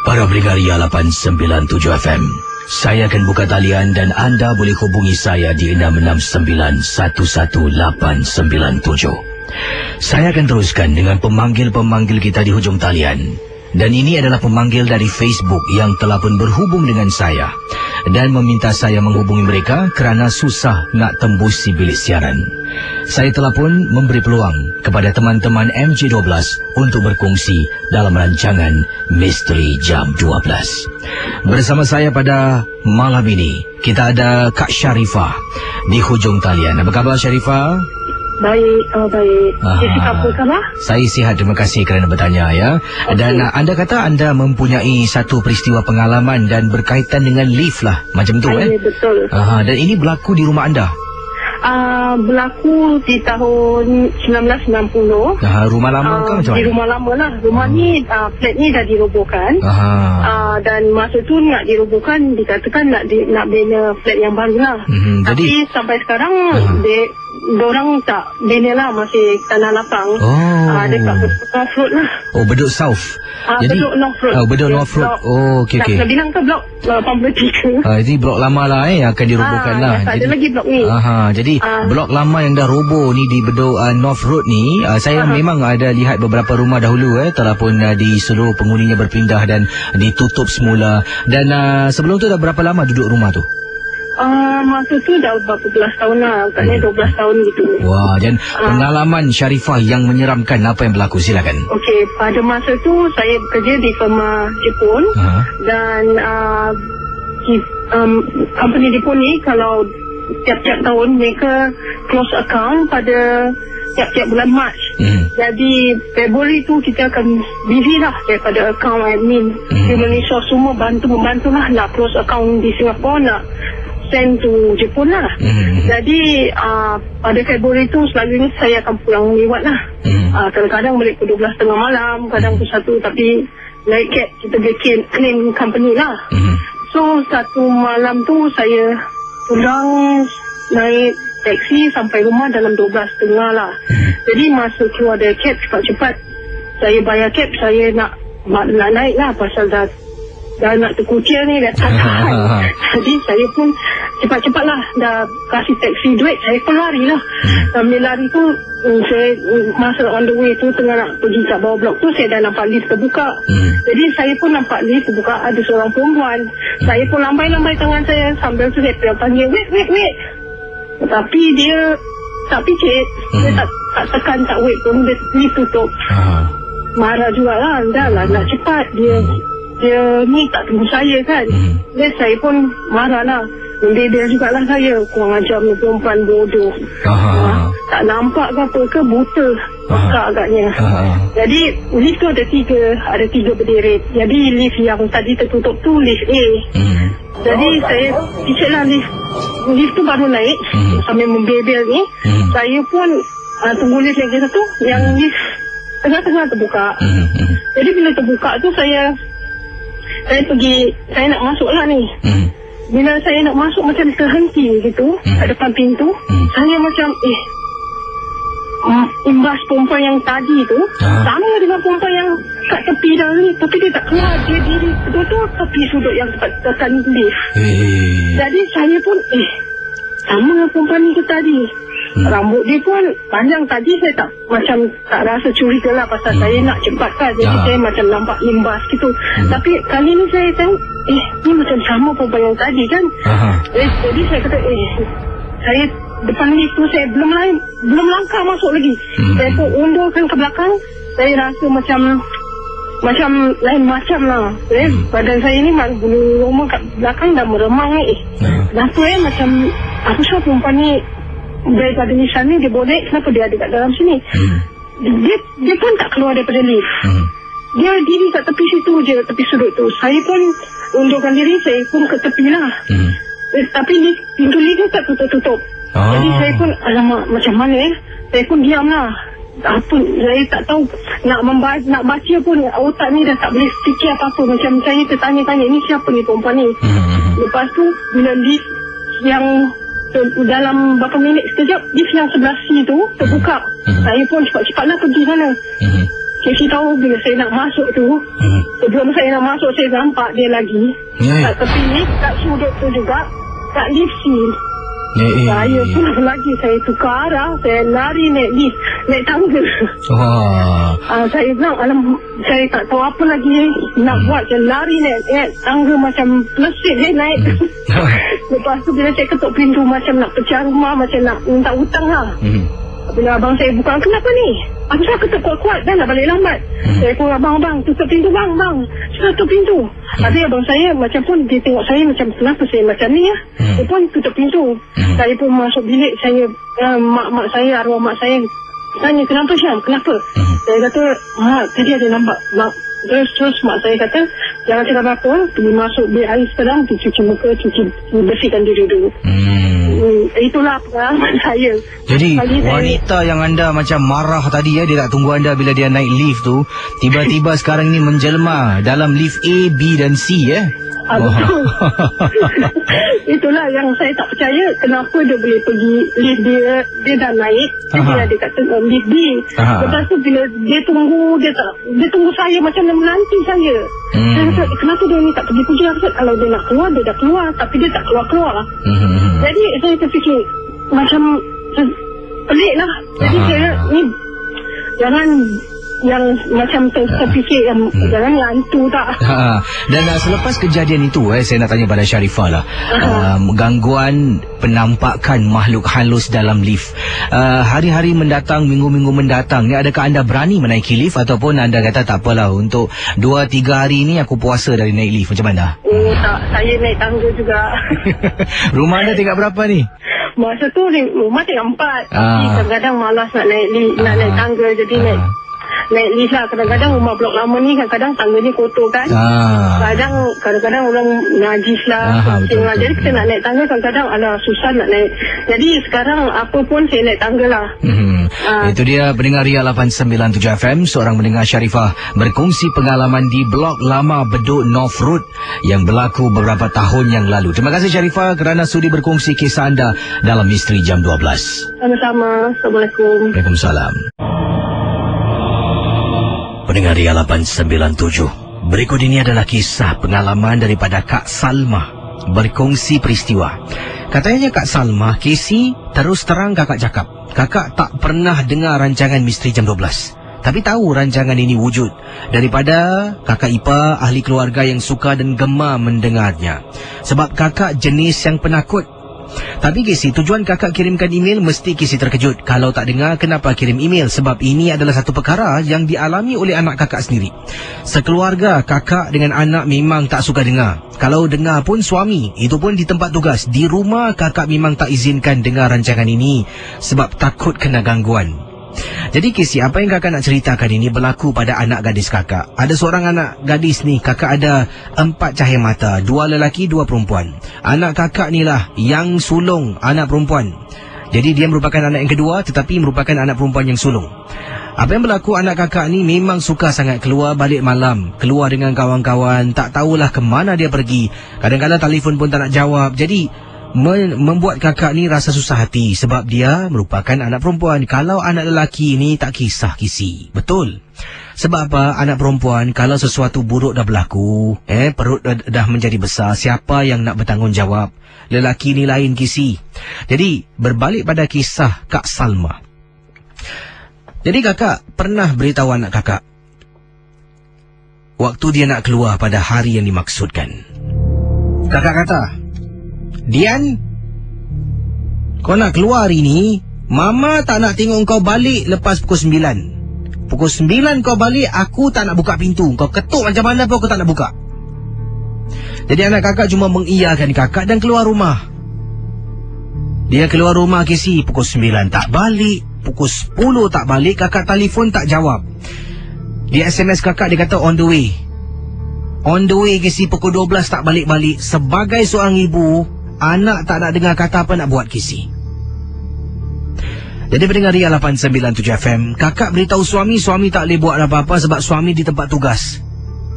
Para Brigaria 897 FM. Saya akan buka talian dan anda boleh hubungi saya di 669-11897. Saya akan teruskan dengan pemanggil-pemanggil kita di hujung talian. Dan ini adalah pemanggil dari Facebook yang telah pun berhubung dengan saya dan meminta saya menghubungi mereka kerana susah nak tembus si bilik siaran. Saya telah pun memberi peluang kepada teman-teman MJ12 untuk berkongsi dalam rancangan Misteri Jam 12. Bersama saya pada malam ini, kita ada Kak Sharifah di hujung talian. Apa khabar Sharifah? Baik, baik. Apa khabar? Saya sihat, terima kasih kerana bertanya ya. Okay. Dan anda kata anda mempunyai satu peristiwa pengalaman dan berkaitan dengan lift lah, macam tu betul. Dan ini berlaku di rumah anda? Berlaku di tahun 1990. Rumah lama ke macam mana? Di rumah lama lah. Rumah ni, flat ni dah dirobohkan. Dan masa tu nak dirobohkan, dikatakan nak bina flat yang baru lah. Tapi sampai sekarang, diorang tak bina lah, masih tanah lapang. Dekat North Road lah. Bedok South. Jadi Bedok North Road. Bedok North Road. Okey. Nak bilang ke blok 83. Jadi blok lama lah yang akan dirobohkan lah. Tak ada lagi blok ni. Jadi blok lama yang dah roboh ni di Bedok North Road ni, saya memang ada lihat beberapa rumah dahulu telah pun disuruh penghuninya berpindah dan ditutup semula. Dan sebelum tu dah berapa lama duduk rumah tu? Masa tu dah berapa belas tahun lah. Katanya 12 tahun gitu. Wah, dan pengalaman Sharifah yang menyeramkan, apa yang berlaku? Silakan. Okey, pada masa tu saya bekerja di firma Jepun. Dan company Jepun ni kalau tiap-tiap tahun mereka close account pada tiap-tiap bulan Mac. Jadi Februari tu kita akan busy lah daripada account admin Human Resource semua membantu lah nak close account di Singapura, nak send to Jepun lah. Jadi pada Februari tu selalunya saya akan pulang lewat lah. Kadang-kadang balik pukul 12.30 malam, kadang pukul 1, tapi naik cab kita boleh claim company lah. So satu malam tu saya pulang naik taksi sampai rumah dalam 12.30 lah. Jadi masa keluar dari cab cepat-cepat saya bayar cab, saya nak naik lah pasal dah nak terkucil ni, dah tak tahan. Jadi saya pun cepat-cepat lah dah kasih taksi duit, saya pun lari lah. Sambil lari tu saya masa on the way tu tengah nak pergi kat bawah blok tu, saya dah nampak lift terbuka. Jadi saya pun nampak lift terbuka, ada seorang perempuan. Saya pun lambai-lambai tangan saya, sambil tu saya panggil wait. Tapi dia tak picit. Dia tak tekan, tak wait pun, dia lift tutup. Marah jugalah, dah lah nak cepat. Dia ni tak tunggu saya kan. Dan saya pun marah lah. Dia jugalah saya, kurang ajar ni perempuan bodoh. Tak nampak ke apa ke, buta maka agaknya. Jadi lift tu ada tiga berderet. Jadi lift yang tadi tertutup tu lift A. Jadi saya picit lah lift tu baru naik sambil membebel ni. Saya pun tunggu lift yang satu, yang lift tengah-tengah terbuka. Jadi bila terbuka tu saya pergi, saya nak masuk lah ni. Bila saya nak masuk macam terhenti gitu kat depan pintu, saya macam imbas perempuan yang tadi tu sama dengan perempuan yang kat tepi dah ni, tapi dia tak keluar, dia diri betul-betul tepi sudut yang tekan lift. Jadi saya pun sama dengan perempuan ni tu tadi. Rambut dia pun panjang. Tadi saya tak rasa curiga lah pasal saya nak cepat kan. Jadi saya macam nampak imbas gitu. Tapi kali ni saya tengok ni macam sama perempuan yang tadi kan. Jadi saya kata saya depan lift tu saya belum langkah masuk lagi. Saya pun undurkan ke belakang. Saya rasa macam lain macam lah. Badan saya ni bulu roma kat belakang dah meremang ni. Kenapa macam aku rasa perempuan ni daripada nisan ni dia bonek, kenapa dia ada kat dalam sini? Dia pun tak keluar daripada lift. Dia diri kat tepi situ je, tepi sudut tu. Saya pun undurkan diri, saya pun ke tepi lah. Tapi pintu lift dia tak tutup-tutup. Jadi saya pun alamak macam mana saya pun diam lah. Saya tak tahu nak baca pun, otak ni dah tak boleh fikir apa-apa. Macam saya tertanya-tanya, ni siapa ni perempuan ni? Lepas tu bila lift yang dalam berapa minit sekejap lift yang sebelah C tu terbuka. Saya pun cepat-cepatlah pergi sana. Kasi tahu bila saya nak masuk tu, Sebelum saya nak masuk, saya nampak dia lagi. Kat tepi lift, kat sudut tu juga, kat lift C. Saya pun lagi, saya tukar arah, saya lari naik lift, naik tangga. Saya bilang, saya tak tahu apa lagi nak buat. Saya lari naik tangga macam lesik dia naik. Lepas tu bila saya ketuk pintu macam nak pecah rumah, macam nak minta hutang lah. Bila abang saya buka, kenapa ni? Aku saya ketuk kuat-kuat dan nak balik lambat. Saya pun abang, tutup pintu bang, tutup pintu. Habis abang saya macam pun dia tengok saya macam kenapa saya macam ni ya. Dia pun tutup pintu. Saya pun masuk bilik saya, mak saya, arwah mak saya tanya, kenapa Syam? Kenapa? Saya kata, tadi ada nampak. Terus mak saya kata, jangan cakap apa-apa, pergi masuk bilik air sekarang, cuci muka, bersihkan diri dulu. Itulah pengalaman saya. Jadi wanita yang anda macam marah tadi dia tak tunggu anda bila dia naik lift tu, tiba-tiba sekarang ni menjelma dalam lift A, B dan C betul. Itulah yang saya tak percaya, kenapa dia boleh pergi lift dia dah naik, dia ada kat lift B. Lepas tu bila dia tunggu saya macam menanti saya. Saya kata, kenapa dia ni tak pergi kalau dia nak keluar, dia dah keluar, tapi dia tak keluar. Jadi saya terfikir macam pelik lah. Jadi saya ni jangan yang macam terfikir yang jangan hantu tak. Dan selepas kejadian itu saya nak tanya pada Sharifah lah, gangguan penampakan makhluk halus dalam lift, hari-hari mendatang, minggu-minggu mendatang ni, adakah anda berani menaiki lift ataupun anda kata tak apalah, untuk 2-3 hari ni aku puasa dari naik lift? Macam mana? Tak, saya naik tangga juga. Rumah anda tingkat berapa ni? Masa tu rumah tingkat 4. Tapi kadang-kadang malas nak naik lift, nak naik tangga, jadi naik lift lah. Kadang-kadang rumah blok lama ni kadang-kadang tangga ni kotor kan. Kadang-kadang orang najis lah. Betul. Jadi kita nak naik tangga kadang-kadang susah nak naik. Jadi sekarang apa pun saya naik tangga lah. Itu dia pendengar Ria 897 FM, seorang pendengar Sharifah berkongsi pengalaman di blok lama Bedok North Road yang berlaku beberapa tahun yang lalu. Terima kasih Sharifah kerana sudi berkongsi kisah anda dalam Misteri Jam 12. Sama-sama. Assalamualaikum. Waalaikumsalam. Pendengar Ria 897, berikut ini adalah kisah pengalaman daripada Kak Salma berkongsi peristiwa. Katanya Kak Salma, Casey, terus terang kakak cakap, kakak tak pernah dengar rancangan Misteri Jam 12. Tapi tahu rancangan ini wujud daripada kakak ipar, ahli keluarga yang suka dan gemar mendengarnya. Sebab kakak jenis yang penakut. Tapi Casey, tujuan kakak kirimkan email mesti Casey terkejut. Kalau tak dengar, kenapa kirim email? Sebab ini adalah satu perkara yang dialami oleh anak kakak sendiri. Sekeluarga, kakak dengan anak memang tak suka dengar. Kalau dengar pun suami, itu pun di tempat tugas. Di rumah, kakak memang tak izinkan dengar rancangan ini sebab takut kena gangguan. Jadi Casey, apa yang kakak nak ceritakan ini berlaku pada anak gadis kakak. Ada seorang anak gadis ni, kakak ada 4 cahaya mata, 2 lelaki, 2 perempuan. Anak kakak ni lah yang sulung anak perempuan. Jadi dia merupakan anak yang kedua, tetapi merupakan anak perempuan yang sulung. Apa yang berlaku, anak kakak ni memang suka sangat keluar balik malam, keluar dengan kawan-kawan, tak tahulah ke mana dia pergi. Kadang-kadang telefon pun tak nak jawab. Jadi membuat kakak ni rasa susah hati sebab dia merupakan anak perempuan. Kalau anak lelaki ni tak kisah Casey. Betul. Sebab apa? Anak perempuan, kalau sesuatu buruk dah berlaku, perut dah menjadi besar, siapa yang nak bertanggungjawab? Lelaki ni lain Casey. Jadi berbalik pada kisah Kak Salma. Jadi kakak pernah beritahu anak kakak waktu dia nak keluar pada hari yang dimaksudkan. Kakak kata, Dian, kau nak keluar hari ni, Mama tak nak tengok kau balik lepas pukul 9. Pukul 9 kau balik, aku tak nak buka pintu. Kau ketuk macam mana pun aku tak nak buka. Jadi anak kakak cuma mengiyakan kakak dan keluar rumah. Dia keluar rumah Casey, pukul 9 tak balik, pukul 10 tak balik, kakak telefon tak jawab. Dia SMS kakak, dia kata on the way. On the way Casey, pukul 12 tak balik-balik. Sebagai seorang ibu, anak tak nak dengar kata apa nak buat Casey. Jadi pendengar Ria 897 FM, kakak beritahu suami tak boleh buat apa-apa sebab suami di tempat tugas.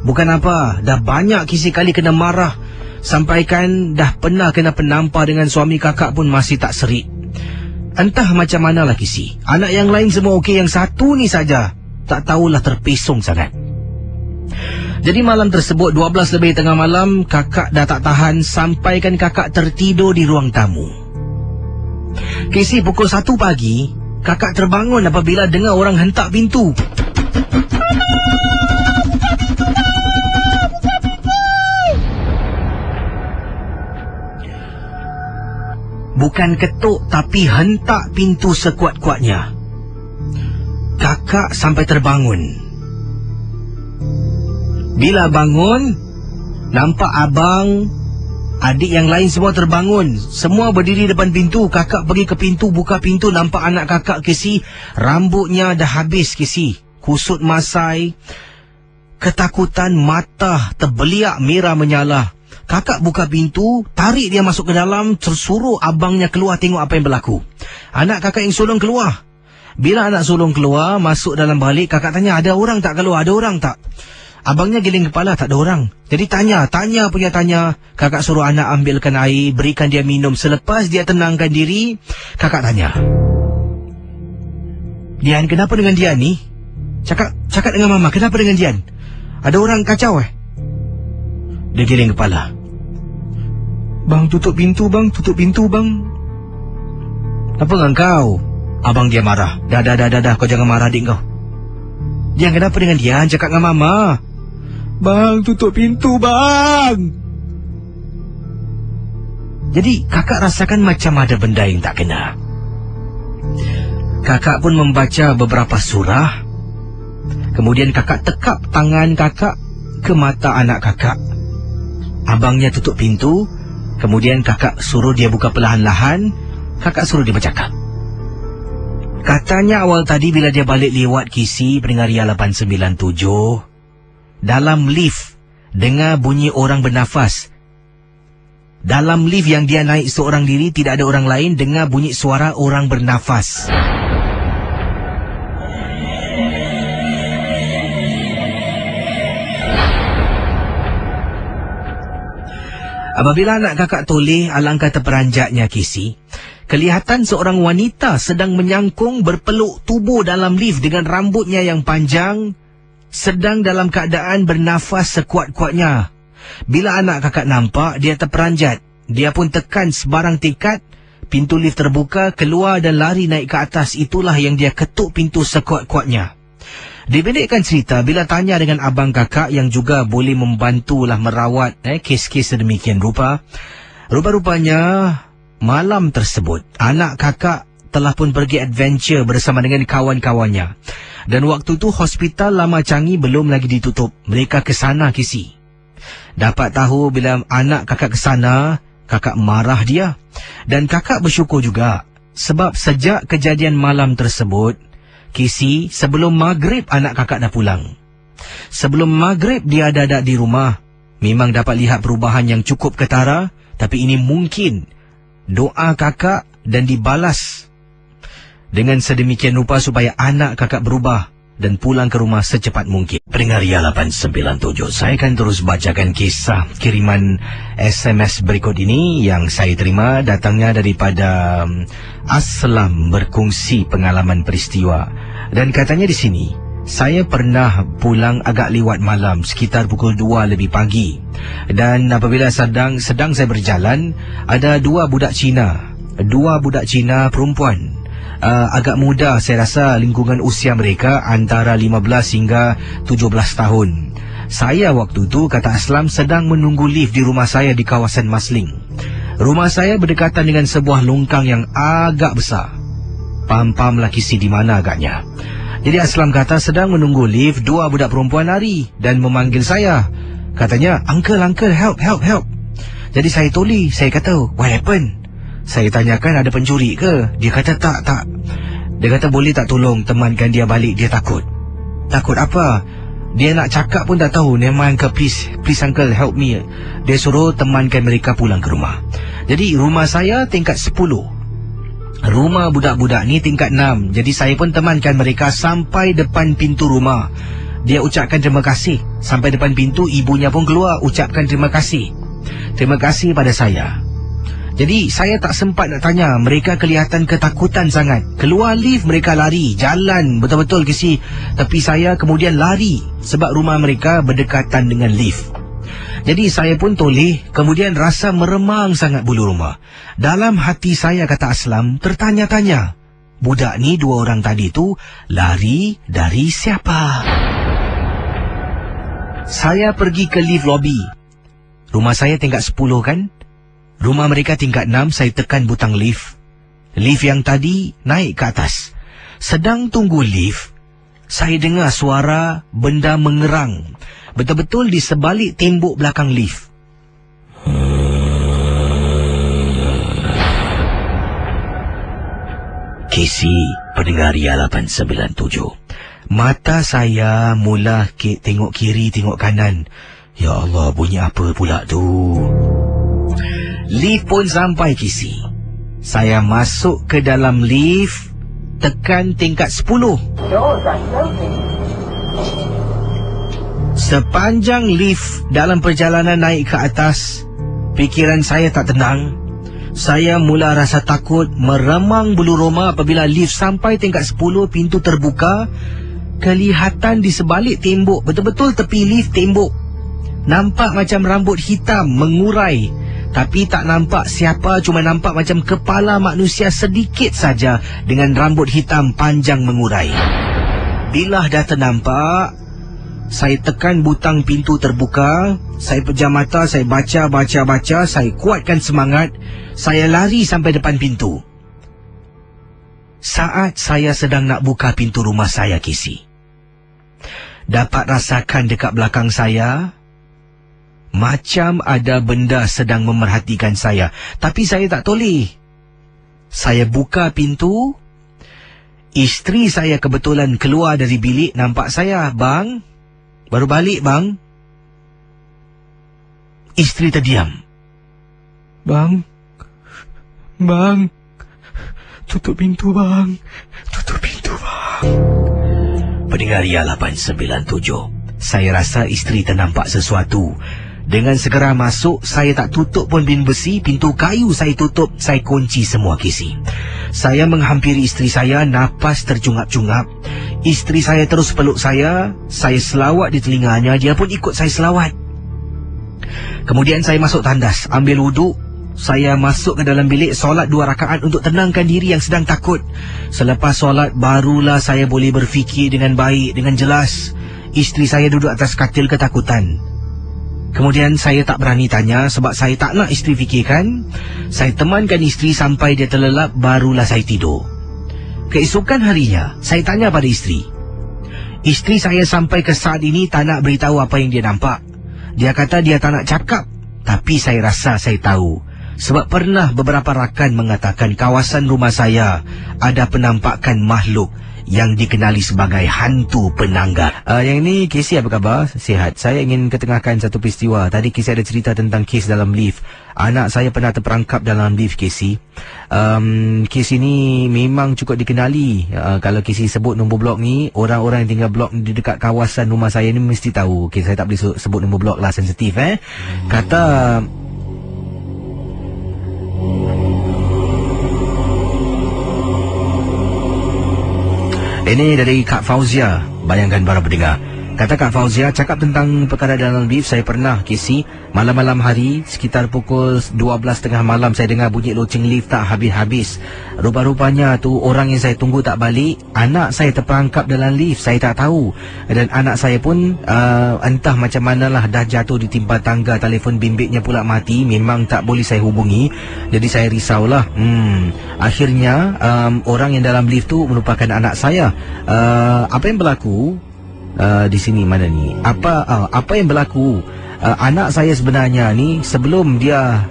Bukan apa, dah banyak Casey kali kena marah. Sampaikan dah pernah kena penampar dengan suami kakak pun masih tak serik. Entah macam manalah Casey. Anak yang lain semua okey, yang satu ni saja tak tahulah terpesong sangat. Jadi malam tersebut 12 lebih tengah malam, kakak dah tak tahan sampaikan kakak tertidur di ruang tamu. Casey, pukul 1 pagi, kakak terbangun apabila dengar orang hentak pintu. Bukan ketuk tapi hentak pintu sekuat-kuatnya. Kakak sampai terbangun. Bila bangun, nampak abang, adik yang lain semua terbangun. Semua berdiri depan pintu. Kakak pergi ke pintu, buka pintu, nampak anak kakak Casey. Rambutnya dah habis Casey, kusut masai. Ketakutan, mata terbeliak merah menyala. Kakak buka pintu, tarik dia masuk ke dalam, tersuruh abangnya keluar tengok apa yang berlaku. Anak kakak yang sulung keluar. Bila anak sulung keluar, masuk dalam balik, kakak tanya, ada orang tak keluar? Ada orang tak? Abangnya giling kepala, tak ada orang. Jadi tanya. Kakak suruh anak ambilkan air, berikan dia minum. Selepas dia tenangkan diri, kakak tanya, Dian, kenapa dengan Dian ni? Cakap dengan mama, kenapa dengan Dian? Ada orang kacau Dia giling kepala. Bang, tutup pintu bang. Apa dengan kau? Abang dia marah. Dah, kau jangan marah adik kau. Dian, kenapa dengan Dian? Cakap dengan mama. Bang, tutup pintu bang. Jadi kakak rasakan macam ada benda yang tak kena. Kakak pun membaca beberapa surah. Kemudian kakak tekap tangan kakak ke mata anak kakak. Abangnya tutup pintu. Kemudian kakak suruh dia buka perlahan-lahan. Kakak suruh dia bercakap. Katanya awal tadi bila dia balik lewat Kisi pendengar Ria 897, dalam lift dengar bunyi orang bernafas. Dalam lift yang dia naik seorang diri, tidak ada orang lain, dengar bunyi suara orang bernafas. Apabila anak kakak toleh, alangkah terperanjatnya Kisi. Kelihatan seorang wanita sedang menyangkung berpeluk tubuh dalam lift dengan rambutnya yang panjang, sedang dalam keadaan bernafas sekuat-kuatnya. Bila anak kakak nampak, dia terperanjat. Dia pun tekan sebarang tingkat, pintu lift terbuka, keluar dan lari naik ke atas. Itulah yang dia ketuk pintu sekuat-kuatnya. Dipendekkan cerita, bila tanya dengan abang kakak yang juga boleh membantulah merawat kes-kes sedemikian rupa, rupa-rupanya malam tersebut anak kakak telah pun pergi adventure bersama dengan kawan-kawannya. Dan waktu tu hospital Lama Changi belum lagi ditutup. Mereka ke sana Kisi. Dapat tahu bila anak kakak ke sana, kakak marah dia. Dan kakak bersyukur juga sebab sejak kejadian malam tersebut, Kisi, sebelum maghrib anak kakak dah pulang. Sebelum maghrib dia ada di rumah. Memang dapat lihat perubahan yang cukup ketara, tapi ini mungkin doa kakak dan dibalas dengan sedemikian rupa supaya anak kakak berubah dan pulang ke rumah secepat mungkin. Pendengar Ria 897, saya akan terus bacakan kisah kiriman SMS berikut ini yang saya terima datangnya daripada Aslam berkongsi pengalaman peristiwa. Dan katanya di sini, saya pernah pulang agak lewat malam sekitar pukul 2 lebih pagi. Dan apabila sedang saya berjalan, ada dua budak Cina perempuan. Agak muda, saya rasa lingkungan usia mereka antara 15 hingga 17 tahun. Saya waktu itu, kata Aslam, sedang menunggu lift di rumah saya di kawasan Masling. Rumah saya berdekatan dengan sebuah longkang yang agak besar. Paham-pahamlah Kisi di mana agaknya. Jadi Aslam kata sedang menunggu lift, dua budak perempuan lari dan memanggil saya. Katanya, Uncle, help. Jadi saya toli, saya kata, what happened? Saya tanyakan ada pencuri ke? Dia kata tak. Dia kata boleh tak tolong temankan dia balik, dia takut. Takut apa? Dia nak cakap pun tak tahu. Nema Uncle, please Uncle help me. Dia suruh temankan mereka pulang ke rumah. Jadi rumah saya tingkat 10. Rumah budak-budak ni tingkat 6. Jadi saya pun temankan mereka sampai depan pintu rumah. Dia ucapkan terima kasih. Sampai depan pintu, ibunya pun keluar ucapkan terima kasih. Terima kasih pada saya. Jadi saya tak sempat nak tanya. Mereka kelihatan ketakutan sangat. Keluar lift mereka lari, jalan betul-betul ke si. Tapi saya kemudian lari sebab rumah mereka berdekatan dengan lift. Jadi saya pun toleh, kemudian rasa meremang sangat bulu rumah. Dalam hati saya, kata Aslam, tertanya-tanya, budak ni 2 orang tadi tu lari dari siapa? Saya pergi ke lift lobby. Rumah saya tingkat 10 kan? Rumah mereka tingkat 6, saya tekan butang lift. Lift yang tadi naik ke atas. Sedang tunggu lift, saya dengar suara benda mengerang. Betul-betul di sebalik tembok belakang lift. Casey, pendengar Ria 897. Mata saya mula tengok kiri, tengok kanan. Ya Allah, bunyi apa pula tu? Lift pun sampai, Casey. Saya masuk ke dalam lift, tekan tingkat 10. Sepanjang lift dalam perjalanan naik ke atas, fikiran saya tak tenang. Saya mula rasa takut, meremang bulu roma apabila lift sampai tingkat 10, pintu terbuka. Kelihatan di sebalik tembok, betul-betul tepi lift tembok, nampak macam rambut hitam mengurai. Tapi tak nampak siapa, cuma nampak macam kepala manusia sedikit saja dengan rambut hitam panjang mengurai. Bila dah ternampak, saya tekan butang pintu terbuka. Saya pejam mata, saya baca, saya kuatkan semangat. Saya lari sampai depan pintu. Saat saya sedang nak buka pintu rumah saya, Casey, dapat rasakan dekat belakang saya macam ada benda sedang memerhatikan saya. Tapi saya tak toleh. Saya buka pintu. Isteri saya kebetulan keluar dari bilik, nampak saya. Bang, baru balik bang. Isteri terdiam. Bang, tutup pintu bang. Tutup pintu bang. Pendengar Ria 897, saya rasa isteri ternampak sesuatu. Dengan segera masuk, saya tak tutup pun bin besi, pintu kayu saya tutup, saya kunci semua, Casey. Saya menghampiri isteri saya, napas tercungap-cungap. Isteri saya terus peluk saya selawat di telinganya, dia pun ikut saya selawat. Kemudian saya masuk tandas, ambil wuduk. Saya masuk ke dalam bilik, solat 2 rakaat untuk tenangkan diri yang sedang takut. Selepas solat, barulah saya boleh berfikir dengan baik, dengan jelas. Isteri saya duduk atas katil ketakutan. Kemudian saya tak berani tanya sebab saya tak nak isteri fikirkan. Saya temankan isteri sampai dia terlelap, barulah saya tidur. Keesokan harinya, saya tanya pada isteri. Isteri saya sampai ke saat ini tak nak beritahu apa yang dia nampak. Dia kata dia tak nak cakap. Tapi saya rasa saya tahu. Sebab pernah beberapa rakan mengatakan kawasan rumah saya ada penampakan makhluk yang dikenali sebagai hantu penangga. Yang ini, Casey, apa khabar? Sihat. Saya ingin ketengahkan satu peristiwa. Tadi Casey ada cerita tentang kes dalam lift. Anak saya pernah terperangkap dalam lift, Casey. Kes ini memang cukup dikenali. Kalau Casey sebut nombor blok ni, orang-orang yang tinggal blok di dekat kawasan rumah saya ni mesti tahu. Okay, saya tak boleh sebut nombor blok lah, sensitif. Kata ini dari Kak Fauzia. Bayangkan para pendengar. Kata Kak Fauzia, cakap tentang perkara dalam lift. Saya pernah, Casey, malam-malam hari sekitar pukul 12.30 malam, saya dengar bunyi loceng lift tak habis-habis. Rupa-rupanya tu orang yang saya tunggu tak balik. Anak saya terperangkap dalam lift, saya tak tahu. Dan anak saya pun entah macam manalah dah jatuh ditimpa tangga. Telefon bimbitnya pula mati. Memang tak boleh saya hubungi. Jadi saya risaulah. Akhirnya orang yang dalam lift tu merupakan anak saya. Apa yang berlaku di sini mana ni? Apa yang berlaku? Anak saya sebenarnya ni sebelum dia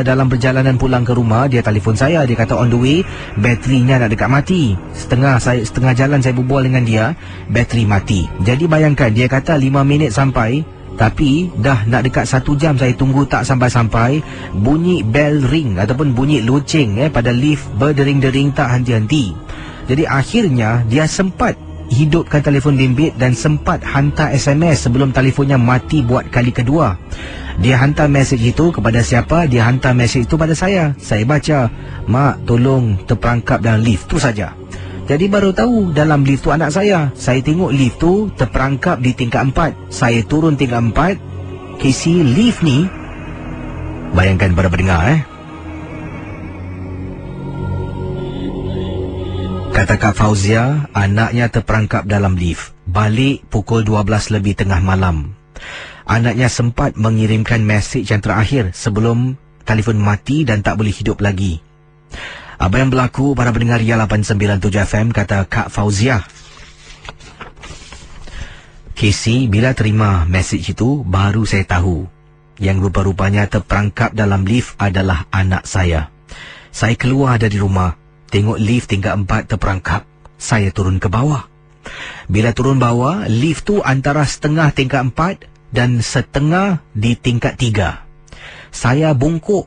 dalam perjalanan pulang ke rumah, dia telefon saya. Dia kata on the way, baterinya nak dekat mati. Setengah jalan saya berbual dengan dia, bateri mati. Jadi bayangkan, dia kata 5 minit sampai, tapi dah nak dekat 1 jam saya tunggu tak sampai-sampai. Bunyi bell ring ataupun bunyi loceng pada lift berdering-dering tak henti-henti. Jadi akhirnya dia sempat hidupkan telefon bimbit dan sempat hantar SMS sebelum telefonnya mati buat kali kedua. Dia hantar mesej itu kepada siapa? Dia hantar mesej itu pada saya. Saya baca, "Mak, tolong terperangkap dalam lift." Tu saja. Jadi baru tahu dalam lift tu anak saya. Saya tengok lift tu terperangkap di tingkat 4. Saya turun tingkat 4. Kisi lift ni, bayangkan para pendengar kata Kak Fauzia, anaknya terperangkap dalam lift. Balik pukul 12 lebih tengah malam. Anaknya sempat mengirimkan mesej yang terakhir sebelum telefon mati dan tak boleh hidup lagi. Apa yang berlaku para pendengar Ria 897 FM, kata Kak Fauzia. Casey, bila terima mesej itu, baru saya tahu yang rupa-rupanya terperangkap dalam lift adalah anak saya. Saya keluar dari rumah, tengok lift tingkat 4 terperangkap. Saya turun ke bawah. Bila turun bawah, lift tu antara setengah tingkat 4 dan setengah di tingkat 3. Saya bungkuk,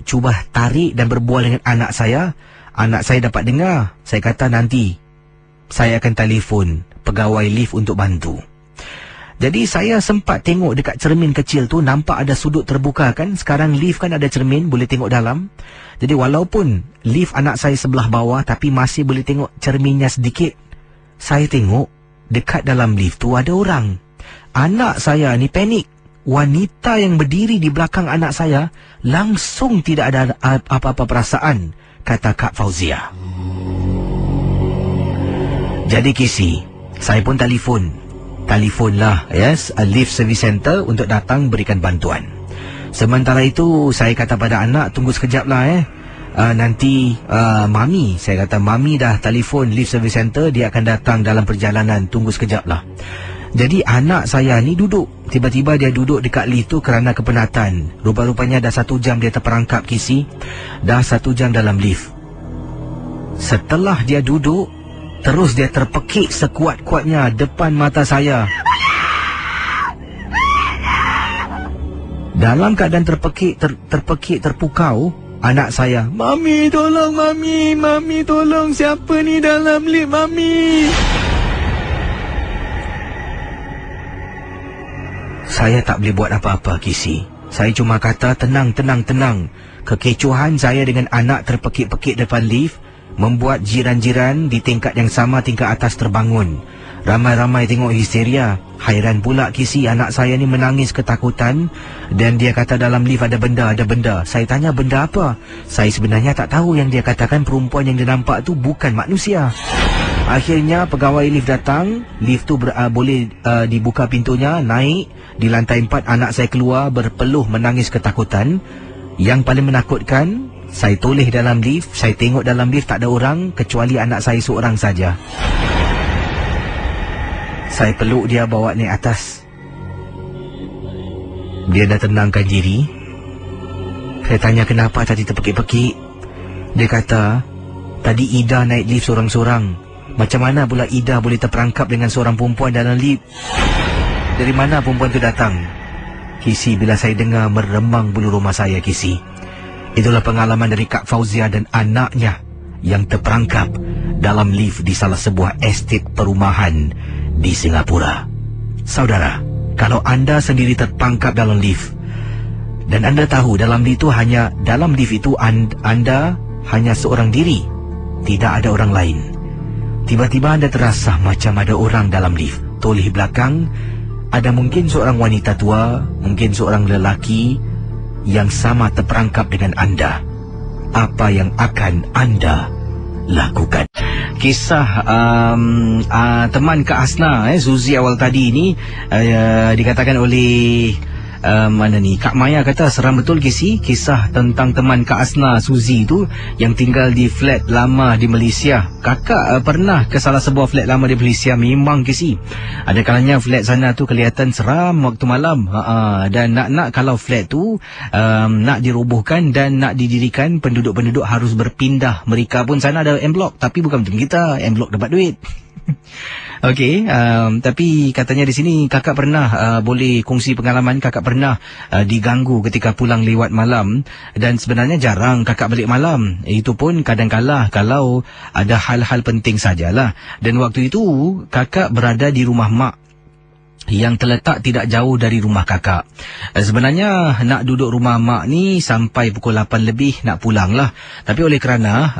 cuba tarik dan berbual dengan anak saya. Anak saya dapat dengar. Saya kata nanti saya akan telefon pegawai lift untuk bantu. Jadi saya sempat tengok dekat cermin kecil tu, nampak ada sudut terbuka kan. Sekarang lift kan ada cermin, boleh tengok dalam. Jadi walaupun lift anak saya sebelah bawah, tapi masih boleh tengok cerminnya sedikit. Saya tengok dekat dalam lift tu ada orang. Anak saya ni panik. Wanita yang berdiri di belakang anak saya langsung tidak ada apa-apa perasaan, kata Kak Fauzia. Jadi Kisi, saya pun telefonlah lift service center untuk datang berikan bantuan. Sementara itu saya kata pada anak, tunggu sekejap lah nanti Mami, saya kata Mami dah telefon lift service center, dia akan datang dalam perjalanan, tunggu sekejap lah. Jadi anak saya ni duduk, tiba-tiba dia duduk dekat lift tu kerana kepenatan. Rupa-rupanya dah 1 jam dia terperangkap Kisi, dah 1 jam dalam lift. Setelah dia duduk, terus dia terpekik sekuat-kuatnya depan mata saya. Dalam keadaan terpekik, terpukau, anak saya, "Mami, tolong Mami, Mami tolong, siapa ni dalam lift Mami?" Saya tak boleh buat apa-apa Kisi. Saya cuma kata tenang. Kekecohan saya dengan anak terpekik-pekik depan lift membuat jiran-jiran di tingkat yang sama, tingkat atas, terbangun. Ramai-ramai tengok histeria. Hairan pula Kisi, anak saya ni menangis ketakutan dan dia kata dalam lift ada benda. Saya tanya benda apa? Saya sebenarnya tak tahu. Yang dia katakan perempuan yang dia nampak tu bukan manusia. Akhirnya pegawai lift datang. Lift tu boleh dibuka pintunya, naik. Di lantai 4 anak saya keluar berpeluh menangis ketakutan. Yang paling menakutkan, saya toleh dalam lift, saya tengok dalam lift tak ada orang kecuali anak saya seorang saja. Saya peluk dia, bawa naik atas. Dia dah tenangkan diri. Saya tanya kenapa tadi terpekik-pekik. Dia kata, tadi Ida naik lift seorang-seorang. Macam mana pula Ida boleh terperangkap dengan seorang perempuan dalam lift? Dari mana perempuan tu datang? Kisi, bila saya dengar meremang bulu rumah saya Kisi. Itulah pengalaman dari Kak Fauzia dan anaknya yang terperangkap dalam lift di salah sebuah estet perumahan di Singapura. Saudara, kalau anda sendiri terperangkap dalam lift dan anda tahu dalam lift itu anda hanya seorang diri, tidak ada orang lain. Tiba-tiba anda terasa macam ada orang dalam lift. Toleh belakang, ada mungkin seorang wanita tua, mungkin seorang lelaki yang sama terperangkap dengan anda. Apa yang akan anda lakukan? Kisah teman Kak Hasna, Suzy awal tadi ni dikatakan oleh Kak Maya kata seram betul Kisi. Kisah tentang teman Kak Hasna, Suzy tu yang tinggal di flat lama di Malaysia. Kakak pernah ke salah sebuah flat lama di Malaysia. Memang Kisi, ada kalanya flat sana tu kelihatan seram waktu malam. Dan nak kalau flat tu nak dirobohkan dan nak didirikan, penduduk-penduduk harus berpindah. Mereka pun sana ada M-Block, tapi bukan macam kita, M-Block dapat duit. Okey, tapi katanya di sini kakak pernah boleh kongsi pengalaman kakak pernah diganggu ketika pulang lewat malam, dan sebenarnya jarang kakak balik malam. Itu pun kadang-kala kalau ada hal-hal penting sajalah. Dan waktu itu kakak berada di rumah mak yang terletak tidak jauh dari rumah kakak. Sebenarnya nak duduk rumah mak ni sampai pukul 8 lebih nak pulang lah. Tapi oleh kerana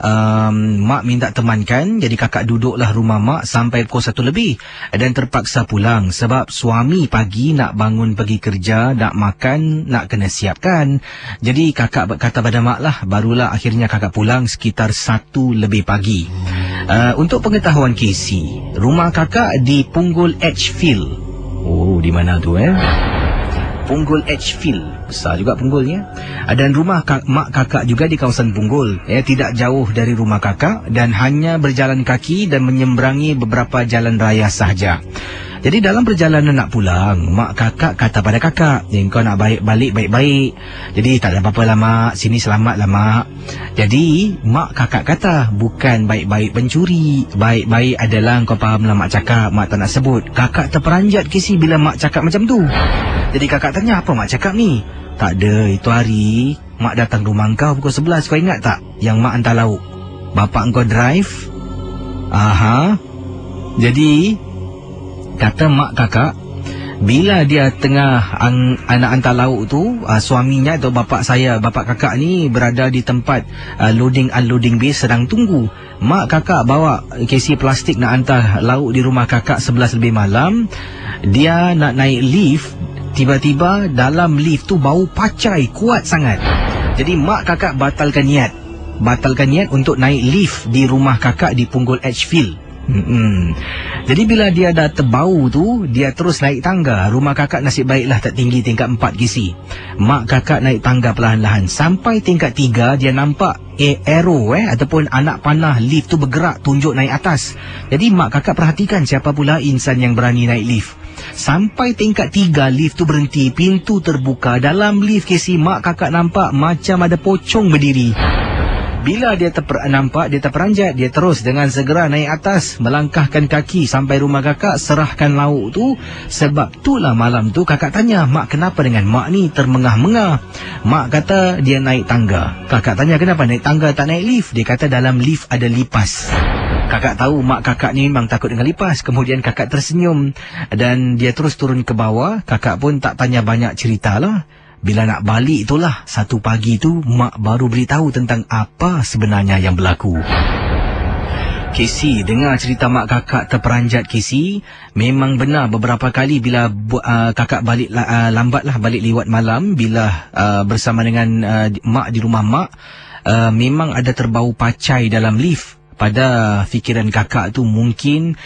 mak minta temankan, jadi kakak duduklah rumah mak sampai pukul 1 lebih. Dan terpaksa pulang sebab suami pagi nak bangun pergi kerja, nak makan, nak kena siapkan. Jadi kakak kata pada mak lah, barulah akhirnya kakak pulang sekitar 1 lebih pagi. Untuk pengetahuan Casey, rumah kakak di Punggol Edgefield. Oh, di mana tu Punggol Edgefield. Besar juga Punggolnya. Dan rumah mak kakak juga di kawasan Punggol. Tidak jauh dari rumah kakak dan hanya berjalan kaki dan menyeberangi beberapa jalan raya sahaja. Jadi dalam perjalanan nak pulang, mak kakak kata pada kakak, kau nak balik baik-baik. Jadi tak ada apa-apa lah mak, sini selamat lah mak. Jadi mak kakak kata, bukan baik-baik pencuri. Baik-baik adalah kau faham lah mak cakap, mak tak nak sebut. Kakak terperanjat Casey bila mak cakap macam tu. Jadi kakak tanya, apa mak cakap ni? Tak ada, itu hari mak datang rumah kau pukul 11, kau ingat tak? Yang mak hantar lauk. Bapak kau drive. Aha. Jadi kata mak kakak, bila dia tengah anak hantar lauk tu, suaminya atau bapak kakak ni berada di tempat loading unloading bay sedang tunggu. Mak kakak bawa kesi plastik nak hantar lauk di rumah kakak 11 lebih malam. Dia nak naik lift, tiba-tiba dalam lift tu bau pacai kuat sangat. Jadi mak kakak batalkan niat untuk naik lift di rumah kakak di Punggol Edgefield. Jadi bila dia dah terbau tu, dia terus naik tangga. Rumah kakak nasib baiklah tak tinggi, tingkat 4 Casey. Mak kakak naik tangga perlahan-lahan sampai tingkat 3. Dia nampak arrow ataupun anak panah lift tu bergerak tunjuk naik atas. Jadi mak kakak perhatikan siapa pula insan yang berani naik lift. Sampai tingkat 3 lift tu berhenti, pintu terbuka. Dalam lift Casey, mak kakak nampak macam ada pocong berdiri. Bila dia nampak, dia terperanjat, dia terus dengan segera naik atas, melangkahkan kaki sampai rumah kakak, serahkan lauk tu. Sebab itulah malam tu kakak tanya, mak kenapa dengan mak ni termengah-mengah? Mak kata dia naik tangga. Kakak tanya kenapa naik tangga tak naik lift? Dia kata dalam lift ada lipas. Kakak tahu mak kakak ni memang takut dengan lipas. Kemudian kakak tersenyum dan dia terus turun ke bawah. Kakak pun tak tanya banyak cerita lah. Bila nak balik itulah, 1 pagi tu mak baru beritahu tentang apa sebenarnya yang berlaku. Casey, dengar cerita mak kakak terperanjat Casey, memang benar beberapa kali bila kakak balik lambatlah balik lewat malam, bila bersama dengan mak di rumah mak, memang ada terbau pacai dalam lift. Pada fikiran kakak tu mungkin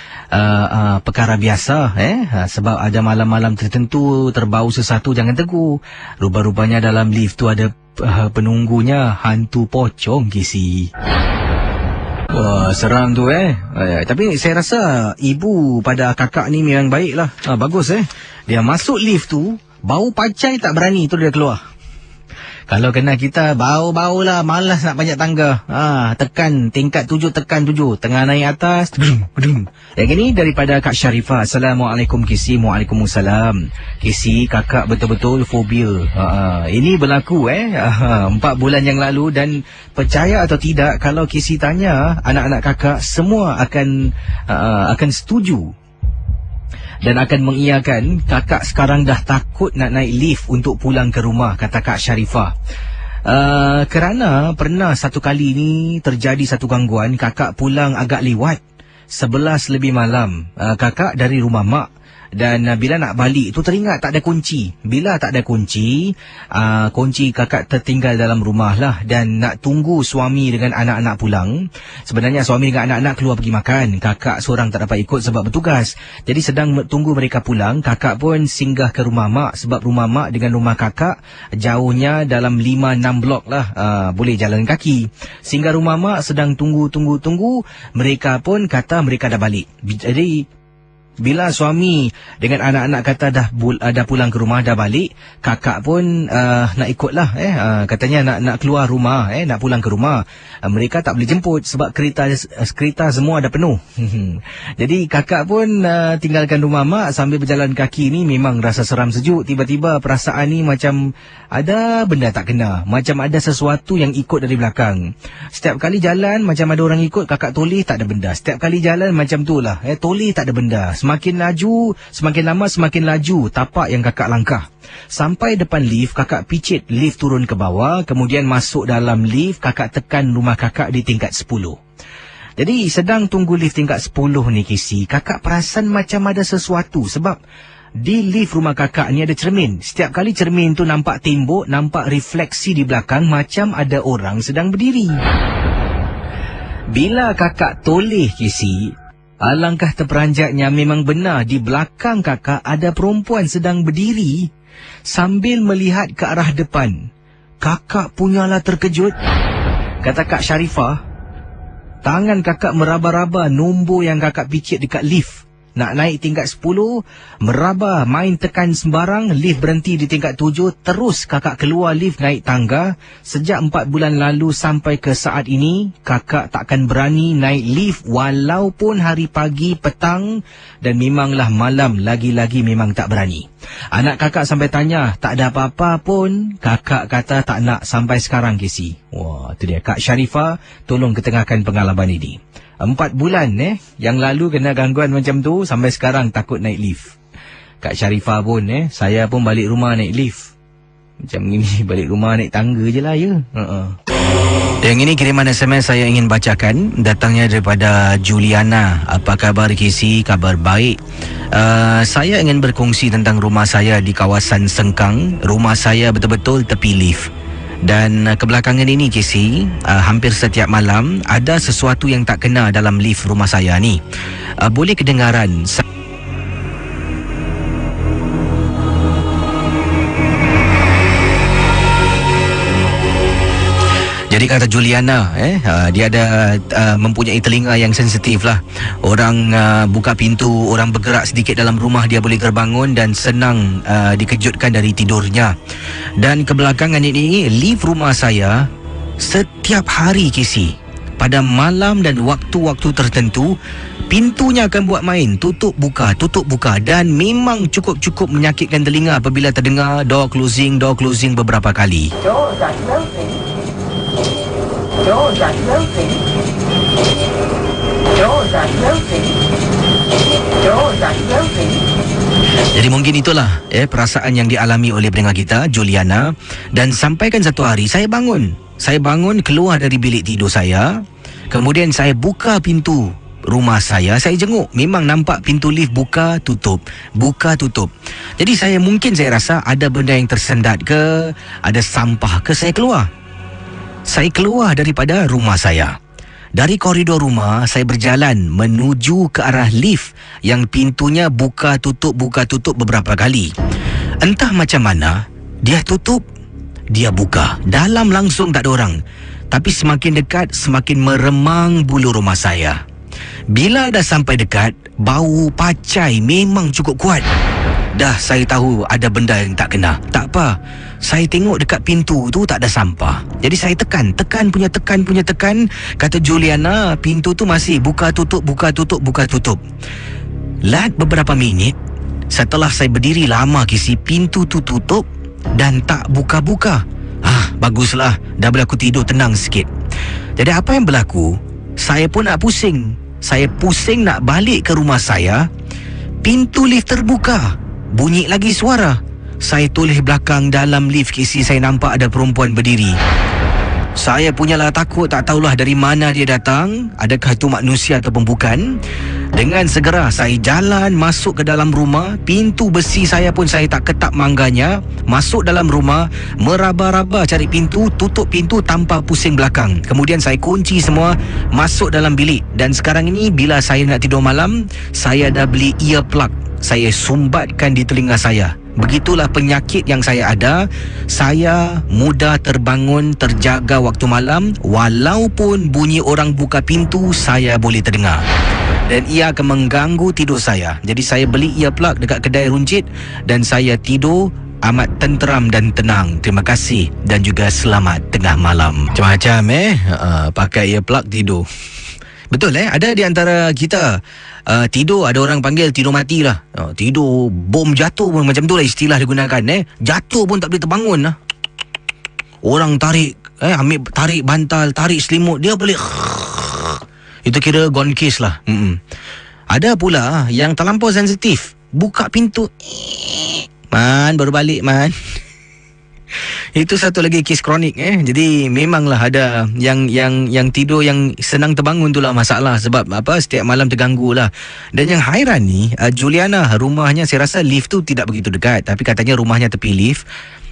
perkara biasa, sebab ada malam-malam tertentu terbau sesuatu jangan tegur. Rupa-rupanya dalam lift tu ada penunggunya hantu pocong Casey. Wah, seram tu tapi saya rasa ibu pada kakak ni memang baiklah. Bagus Dia masuk lift tu, bau pacai tak berani tu dia keluar. Kalau kena kita, bau-bau lah, malas nak panjat tangga. Tekan, tingkat 7, tekan 7. Tengah naik atas, yang ini daripada Kak Sharifah. Assalamualaikum Casey. Waalaikumsalam. Casey, kakak betul-betul fobia. Ini berlaku 4 bulan yang lalu, dan percaya atau tidak, kalau Casey tanya anak-anak kakak, semua akan setuju dan akan mengiyakan kakak sekarang dah takut nak naik lift untuk pulang ke rumah, kata Kak Sharifah. Kerana pernah satu kali ni terjadi satu gangguan, kakak pulang agak lewat 11 lebih malam. Kakak dari rumah mak, dan bila nak balik tu teringat tak ada kunci. Bila tak ada kunci, kunci kakak tertinggal dalam rumah lah, dan nak tunggu suami dengan anak-anak pulang. Sebenarnya suami dengan anak-anak keluar pergi makan, kakak seorang tak dapat ikut sebab bertugas. Jadi sedang tunggu mereka pulang, kakak pun singgah ke rumah mak, sebab rumah mak dengan rumah kakak jauhnya dalam 5-6 blok lah, boleh jalan kaki. Singgah rumah mak, sedang tunggu, mereka pun kata mereka dah balik. Jadi Bila suami dengan anak-anak kata dah pulang ke rumah, dah balik, kakak pun nak ikutlah. Katanya nak keluar rumah, nak pulang ke rumah. Mereka tak boleh jemput sebab kereta semua dah penuh. Jadi kakak pun tinggalkan rumah mak sambil berjalan kaki ni. Memang rasa seram sejuk. Tiba-tiba perasaan ni macam ada benda tak kena. Macam ada sesuatu yang ikut dari belakang. Setiap kali jalan macam ada orang ikut, kakak toleh tak ada benda. Setiap kali jalan macam tu lah. Toleh tak ada benda. Semakin laju, semakin lama semakin laju tapak yang kakak langkah. Sampai depan lift, kakak picit lift turun ke bawah. Kemudian masuk dalam lift, kakak tekan rumah kakak di tingkat 10. Jadi sedang tunggu lift tingkat 10 ni Casey, kakak perasan macam ada sesuatu. Sebab di lift rumah kakak ni ada cermin. Setiap kali cermin tu nampak tembok, nampak refleksi di belakang macam ada orang sedang berdiri. Bila kakak toleh Casey, alangkah terperanjatnya, memang benar di belakang kakak ada perempuan sedang berdiri sambil melihat ke arah depan. Kakak punyalah terkejut. Kata Kak Sharifah, tangan kakak meraba-raba nombor yang kakak picit dekat lift. Nak naik tingkat 10, meraba, main tekan sembarang, lift berhenti di tingkat 7, terus kakak keluar lift naik tangga. Sejak 4 bulan lalu sampai ke saat ini, kakak takkan berani naik lift walaupun hari pagi, petang dan memanglah malam, lagi-lagi memang tak berani. Anak kakak sampai tanya, tak ada apa-apa pun. Kakak kata tak nak sampai sekarang Casey. Wah, tu dia Kak Sharifah, tolong ketengahkan pengalaman ini. 4 bulan yang lalu kena gangguan macam tu, sampai sekarang takut naik lift. Kak Sharifah pun saya pun balik rumah naik lift. Macam ni balik rumah naik tangga je lah ya. Yang ini kiriman SMS saya ingin bacakan, datangnya daripada Juliana. Apa khabar Casey? Kabar baik. Saya ingin berkongsi tentang rumah saya di kawasan Sengkang. Rumah saya betul-betul tepi lift. Dan kebelakangan ini Casey, hampir setiap malam ada sesuatu yang tak kena dalam lift rumah saya ni. Boleh kedengaran Jadi kata Juliana, dia ada mempunyai telinga yang sensitif lah. Orang buka pintu, orang bergerak sedikit dalam rumah, dia boleh terbangun dan senang dikejutkan dari tidurnya. Dan kebelakangan ini, lift rumah saya setiap hari Casey, pada malam dan waktu-waktu tertentu, pintunya akan buat main, tutup buka, dan memang cukup menyakitkan telinga apabila terdengar door closing beberapa kali. Doors are closing. Doors are closing. Doors are closing. Jadi mungkin itulah perasaan yang dialami oleh pendengar kita, Juliana. Dan sampaikan satu hari saya bangun. Saya bangun keluar dari bilik tidur saya. Kemudian saya buka pintu rumah saya jenguk. Memang nampak pintu lift buka tutup. Jadi saya rasa ada benda yang tersendat ke, ada sampah ke. Saya keluar daripada rumah saya. Dari koridor rumah, saya berjalan menuju ke arah lift yang pintunya buka tutup beberapa kali. Entah macam mana, dia tutup, dia buka. Dalam langsung tak ada orang. Tapi semakin dekat, semakin meremang bulu rumah saya. Bila dah sampai dekat, bau pacai memang cukup kuat. Dah saya tahu ada benda yang tak kena. Tak apa, saya tengok dekat pintu tu tak ada sampah. Jadi saya tekan. Kata Juliana, pintu tu masih buka tutup. Lat beberapa minit setelah saya berdiri lama Casey, pintu tu tutup dan tak buka-buka. Baguslah, dah berlaku tidur tenang sikit. Jadi apa yang berlaku, saya pun nak pusing. Saya pusing nak balik ke rumah saya. Pintu lift terbuka. Bunyi lagi suara. Saya toleh belakang dalam lift Casey, saya nampak ada perempuan berdiri. Saya punyalah takut, tak tahulah dari mana dia datang. Adakah itu manusia ataupun bukan. Dengan segera saya jalan masuk ke dalam rumah. Pintu besi saya pun saya tak ketak mangganya. Masuk dalam rumah, meraba-raba cari pintu, tutup pintu tanpa pusing belakang. Kemudian saya kunci semua, masuk dalam bilik. Dan sekarang ini bila saya nak tidur malam, saya dah beli earplug. Saya sumbatkan di telinga saya. Begitulah penyakit yang saya ada. Saya mudah terbangun, terjaga waktu malam. Walaupun bunyi orang buka pintu, saya boleh terdengar. dan ia akan mengganggu tidur saya. Jadi saya beli earplug dekat kedai runcit dan saya tidur amat tenteram dan tenang. Terima kasih dan juga selamat tengah malam. Macam-macam pakai earplug tidur. Betul ada di antara kita tidur, ada orang panggil tidur mati lah. Tidur bom jatuh pun macam tu lah istilah digunakan. Jatuh pun tak boleh terbangun lah. Orang tarik ambil tarik bantal, tarik selimut, dia boleh itu kira gone case lah. Ada pula yang terlampau sensitif, buka pintu man baru balik man. Itu satu lagi kes kronik Jadi memanglah ada yang tidur yang senang terbangun tu lah masalah. Sebab setiap malam terganggu lah. Dan yang hairan ni Juliana, rumahnya saya rasa lift tu tidak begitu dekat, tapi katanya rumahnya tepi lift.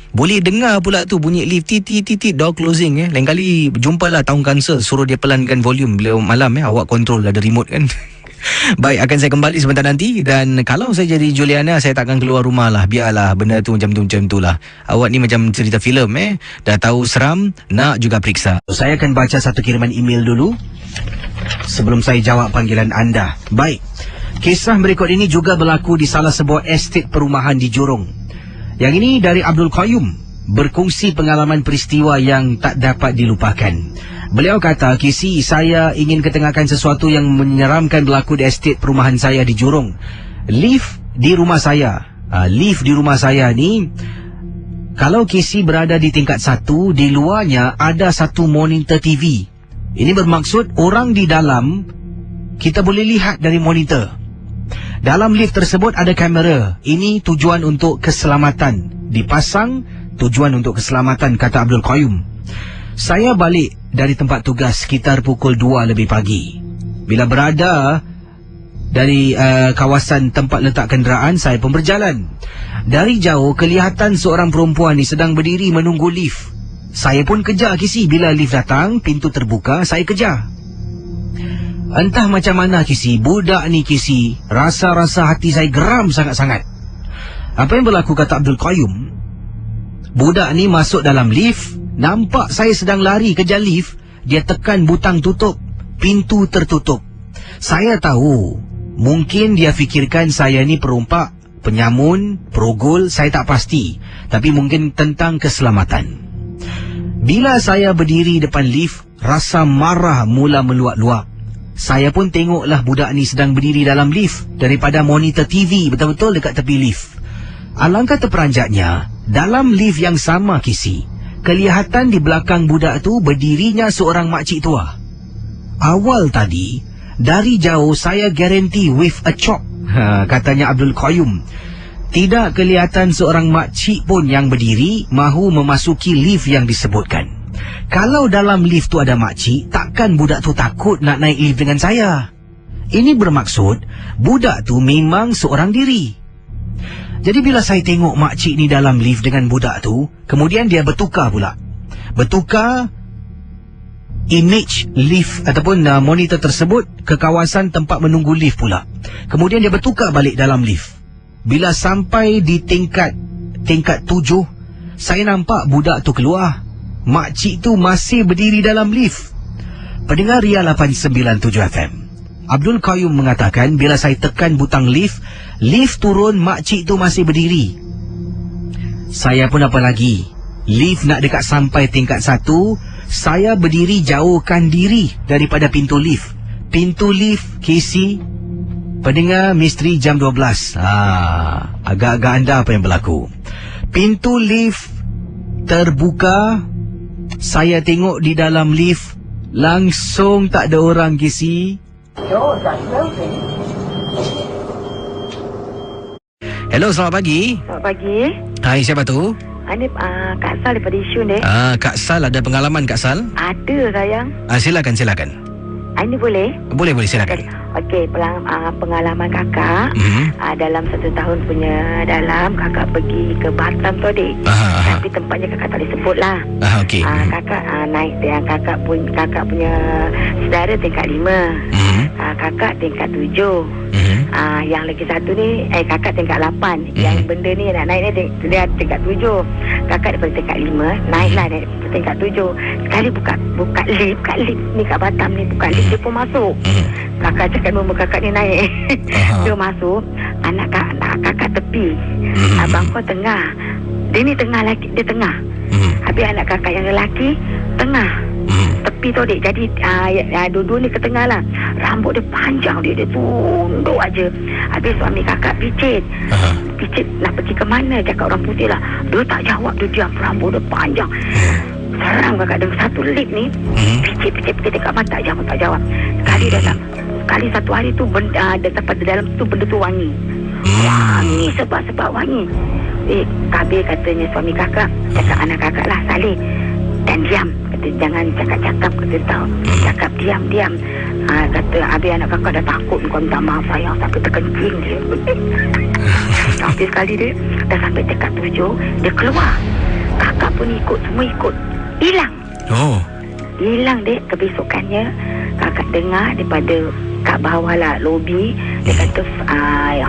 Boleh dengar pula tu bunyi lift titit door closing Lain kali jumpalah Town Council, suruh dia pelankan volume bila malam awak kontrol, ada remote kan. Baik, akan saya kembali sebentar nanti. Dan kalau saya jadi Juliana, saya takkan keluar rumah lah. Biarlah benda tu macam tu lah. Awak ni macam cerita filem dah tahu seram, nak juga periksa. Saya akan baca satu kiriman email dulu sebelum saya jawab panggilan anda. Baik, kisah berikut ini juga berlaku di salah sebuah estet perumahan di Jurong. Yang ini dari Abdul Qayyum, berkongsi pengalaman peristiwa yang tak dapat dilupakan. Beliau kata, Kisi, saya ingin ketengahkan sesuatu yang menyeramkan berlaku di estet perumahan saya di Jurong. Lift di rumah saya ni, kalau Kisi berada di tingkat 1, di luarnya ada satu monitor TV. Ini bermaksud orang di dalam kita boleh lihat dari monitor. Dalam lift tersebut ada kamera. Ini tujuan untuk keselamatan. Dipasang tujuan untuk keselamatan, kata Abdul Qayyum. Saya balik dari tempat tugas sekitar pukul 2 lebih pagi. Bila berada dari kawasan tempat letak kenderaan, saya pun berjalan. Dari jauh kelihatan seorang perempuan ni sedang berdiri menunggu lift. Saya pun kejar Kisi. Bila lift datang, pintu terbuka, saya kejar. Entah macam mana Kisi, budak ni Kisi, rasa-rasa hati saya geram sangat-sangat. Apa yang berlaku, kata Abdul Qayyum? Budak ni masuk dalam lift, nampak saya sedang lari kejar lift, dia tekan butang tutup, pintu tertutup. Saya tahu, mungkin dia fikirkan saya ni perompak, penyamun, perogol, saya tak pasti. Tapi mungkin tentang keselamatan. Bila saya berdiri depan lift, rasa marah mula meluap-luap. Saya pun tengoklah budak ni sedang berdiri dalam lift daripada monitor TV betul-betul dekat tepi lift. Alangkah terperanjatnya, dalam lift yang sama Kisi, kelihatan di belakang budak tu berdirinya seorang makcik tua. Awal tadi, dari jauh saya guarantee with a chop, katanya Abdul Qayyum. Tidak kelihatan seorang makcik pun yang berdiri mahu memasuki lift yang disebutkan. Kalau dalam lift tu ada makcik, takkan budak tu takut nak naik lift dengan saya. Ini bermaksud, budak tu memang seorang diri. Jadi bila saya tengok makcik ni dalam lift dengan budak tu, kemudian dia bertukar pula. Bertukar image lift ataupun monitor tersebut ke kawasan tempat menunggu lift pula. Kemudian dia bertukar balik dalam lift. Bila sampai di tingkat 7, saya nampak budak tu keluar. Makcik tu masih berdiri dalam lift. Pendengar Ria 897 FM, Abdul Qayyum mengatakan bila saya tekan butang lift turun, makcik tu masih berdiri. Saya pun apa lagi, lift nak dekat sampai tingkat 1, saya berdiri jauhkan diri daripada pintu lift. Pintu lift KC, pendengar Misteri Jam 12. Agak-agak anda apa yang berlaku. Pintu lift terbuka. Saya tengok di dalam lift, langsung tak ada orang KC. Hello, selamat pagi. Selamat pagi. Hai, siapa tu? Ini Kak Sal daripada Isyun deh. Kak Sal, ada pengalaman Kak Sal? Ada sayang. Silakan. Ini boleh? Boleh, silakan. Okey, pengalaman kakak dalam 1 tahun punya kakak pergi ke Batam tu adik. Tapi tempatnya kakak tak boleh sebut lah. Okey. Kakak naik yang kakak punya saudara tingkat 5. Kakak tingkat 7. Yang lagi satu ni kakak tingkat 8. Yang benda ni nak naik ni dia tingkat 7. Kakak daripada tingkat 5 naiklah dari tingkat 7. Sekali buka lift kat lift ni kat Batam ni, buka lift dia pun masuk. kakak cakap nombor kakak ni naik. Dia masuk, anak kakak tepi. Abang kau tengah. Dia ni tengah lelaki, dia tengah. Habis anak kakak yang lelaki tengah. Tepi tu dek. Jadi dua-dua ni ke tengah lah. Rambut dia panjang, dia tunduk aja. Habis suami kakak picit. Picit nak pergi ke mana, cakap orang putih lah. Dia tak jawab, dia diam. Rambut dia panjang. Seram kakak dengan satu lip ni. Picit dekat mata, tak jawab. Sekali datang, sekali satu hari tu benda pada dalam tu benda tu wangi. Wangi sebab wangi. Kabir katanya suami kakak, cakap anak kakak lah, Saleh. Dan diam, kata jangan cakap-cakap, kata tahu. Cakap diam. Kata habis anak kakak dah takut, kau minta maaf sayang, sampai terkencing dia. Habis sekali dia dah sampai dekat 7, dia keluar. Kakak pun ikut, semua ikut. Hilang. Hilang dek. Kebesokannya kakak dengar daripada kat bawah lah, lobi. Dia kata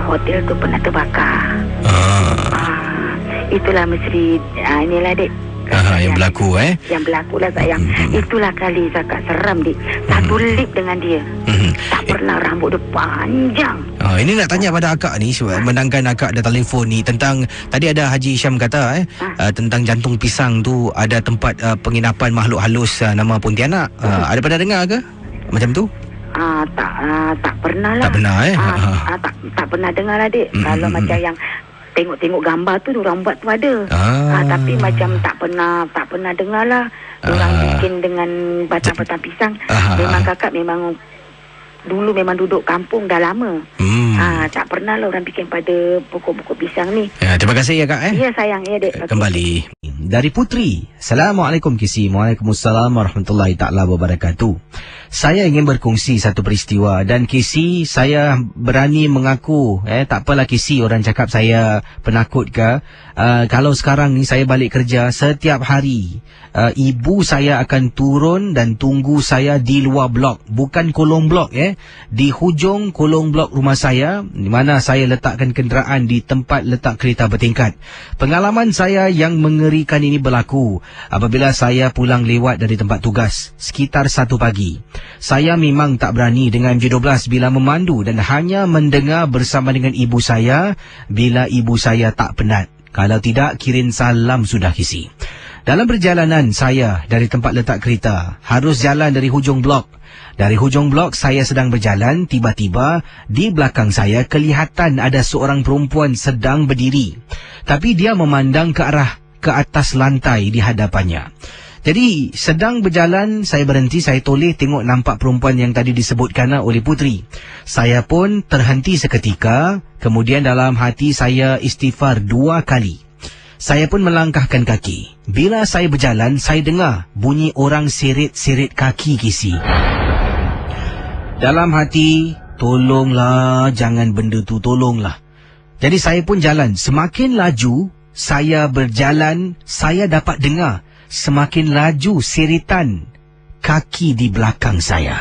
hotel tu pernah terbakar. Itulah misteri. Inilah dek. Yang berlaku Yang berlaku lah sayang. Itulah kali kakak seram dek. Satu lip dengan dia. Tak pernah, rambut dia panjang. Ini nak tanya pada akak ni, menangkan akak ada telefon ni, tentang tadi ada Haji Syam kata tentang jantung pisang tu ada tempat penginapan makhluk halus nama Pontianak. Ada pernah dengar ke macam tu? Tak pernah lah. Tak pernah tak pernah dengar lah dek. Kalau macam yang tengok gambar tu diorang buat tu ada. Tapi macam tak pernah dengar lah. Diorang bikin dengan batang-batang pisang. Memang kakak dulu memang duduk kampung dah lama. Tak pernah lah orang bikin pada pokok-pokok pisang ni. Terima kasih ya kak. Ya sayang, ya dek. Kembali dari Putri. Assalamualaikum Kisi. Waalaikumsalam warahmatullahi taala wabarakatuh. Saya ingin berkongsi satu peristiwa dan Kisi, saya berani mengaku tak apalah Kisi orang cakap saya penakut ke. Kalau sekarang ni saya balik kerja setiap hari, ibu saya akan turun dan tunggu saya di luar blok, bukan kolong blok di hujung kolong blok rumah saya, di mana saya letakkan kenderaan di tempat letak kereta bertingkat. Pengalaman saya yang mengerikan ini berlaku apabila saya pulang lewat dari tempat tugas sekitar 1 pagi. Saya memang tak berani dengan M12 bila memandu dan hanya mendengar bersama dengan ibu saya bila ibu saya tak penat. Kalau tidak, kirim salam sudah Kisi. Dalam perjalanan saya dari tempat letak kereta, harus jalan dari hujung blok. Dari hujung blok saya sedang berjalan, tiba-tiba di belakang saya kelihatan ada seorang perempuan sedang berdiri. Tapi dia memandang ke atas lantai di hadapannya. Jadi sedang berjalan, saya berhenti, saya toleh tengok nampak perempuan yang tadi disebutkan oleh Putri. Saya pun terhenti seketika, kemudian dalam hati saya istighfar 2 kali. Saya pun melangkahkan kaki. Bila saya berjalan, saya dengar bunyi orang seret-seret kaki Kisi. Dalam hati, tolonglah, jangan benda tu, tolonglah. Jadi saya pun jalan. Semakin laju saya berjalan, saya dapat dengar semakin laju seritan kaki di belakang saya.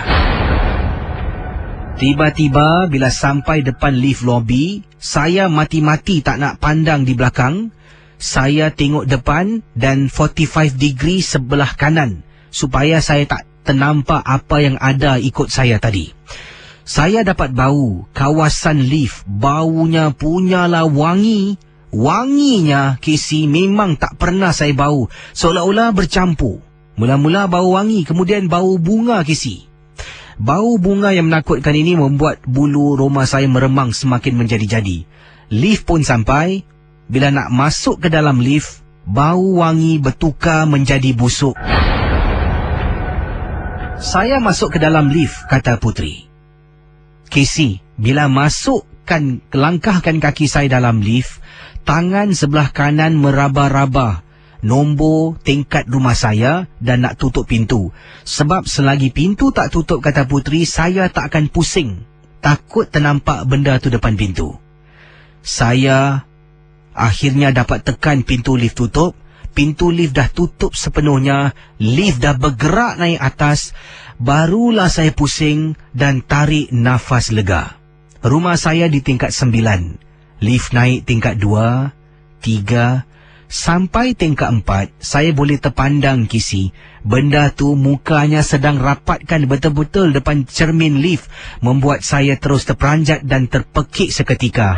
Tiba-tiba bila sampai depan lift lobby, saya mati-mati tak nak pandang di belakang. Saya tengok depan dan 45 degree sebelah kanan supaya saya tak ternampak apa yang ada ikut saya tadi. Saya dapat bau kawasan lift, baunya punyalah wangi. Wanginya Kisi memang tak pernah saya bau, seolah-olah bercampur. Mula-mula bau wangi, kemudian bau bunga Kisi. Bau bunga yang menakutkan ini membuat bulu roma saya meremang semakin menjadi-jadi. Lift pun sampai. Bila nak masuk ke dalam lift, bau wangi bertukar menjadi busuk. Saya masuk ke dalam lift, kata Putri. Kisi, bila langkahkan kaki saya dalam lift, tangan sebelah kanan meraba-raba nombor tingkat rumah saya dan nak tutup pintu. Sebab selagi pintu tak tutup, kata Putri, saya tak akan pusing. Takut ternampak benda tu depan pintu. Saya akhirnya dapat tekan pintu lift tutup. Pintu lift dah tutup sepenuhnya. Lift dah bergerak naik atas. Barulah saya pusing dan tarik nafas lega. Rumah saya di tingkat 9. Lift naik tingkat 2, 3. Sampai tingkat 4, saya boleh terpandang Kisi. Benda tu mukanya sedang rapatkan betul-betul depan cermin lift, membuat saya terus terperanjat dan terpekik seketika.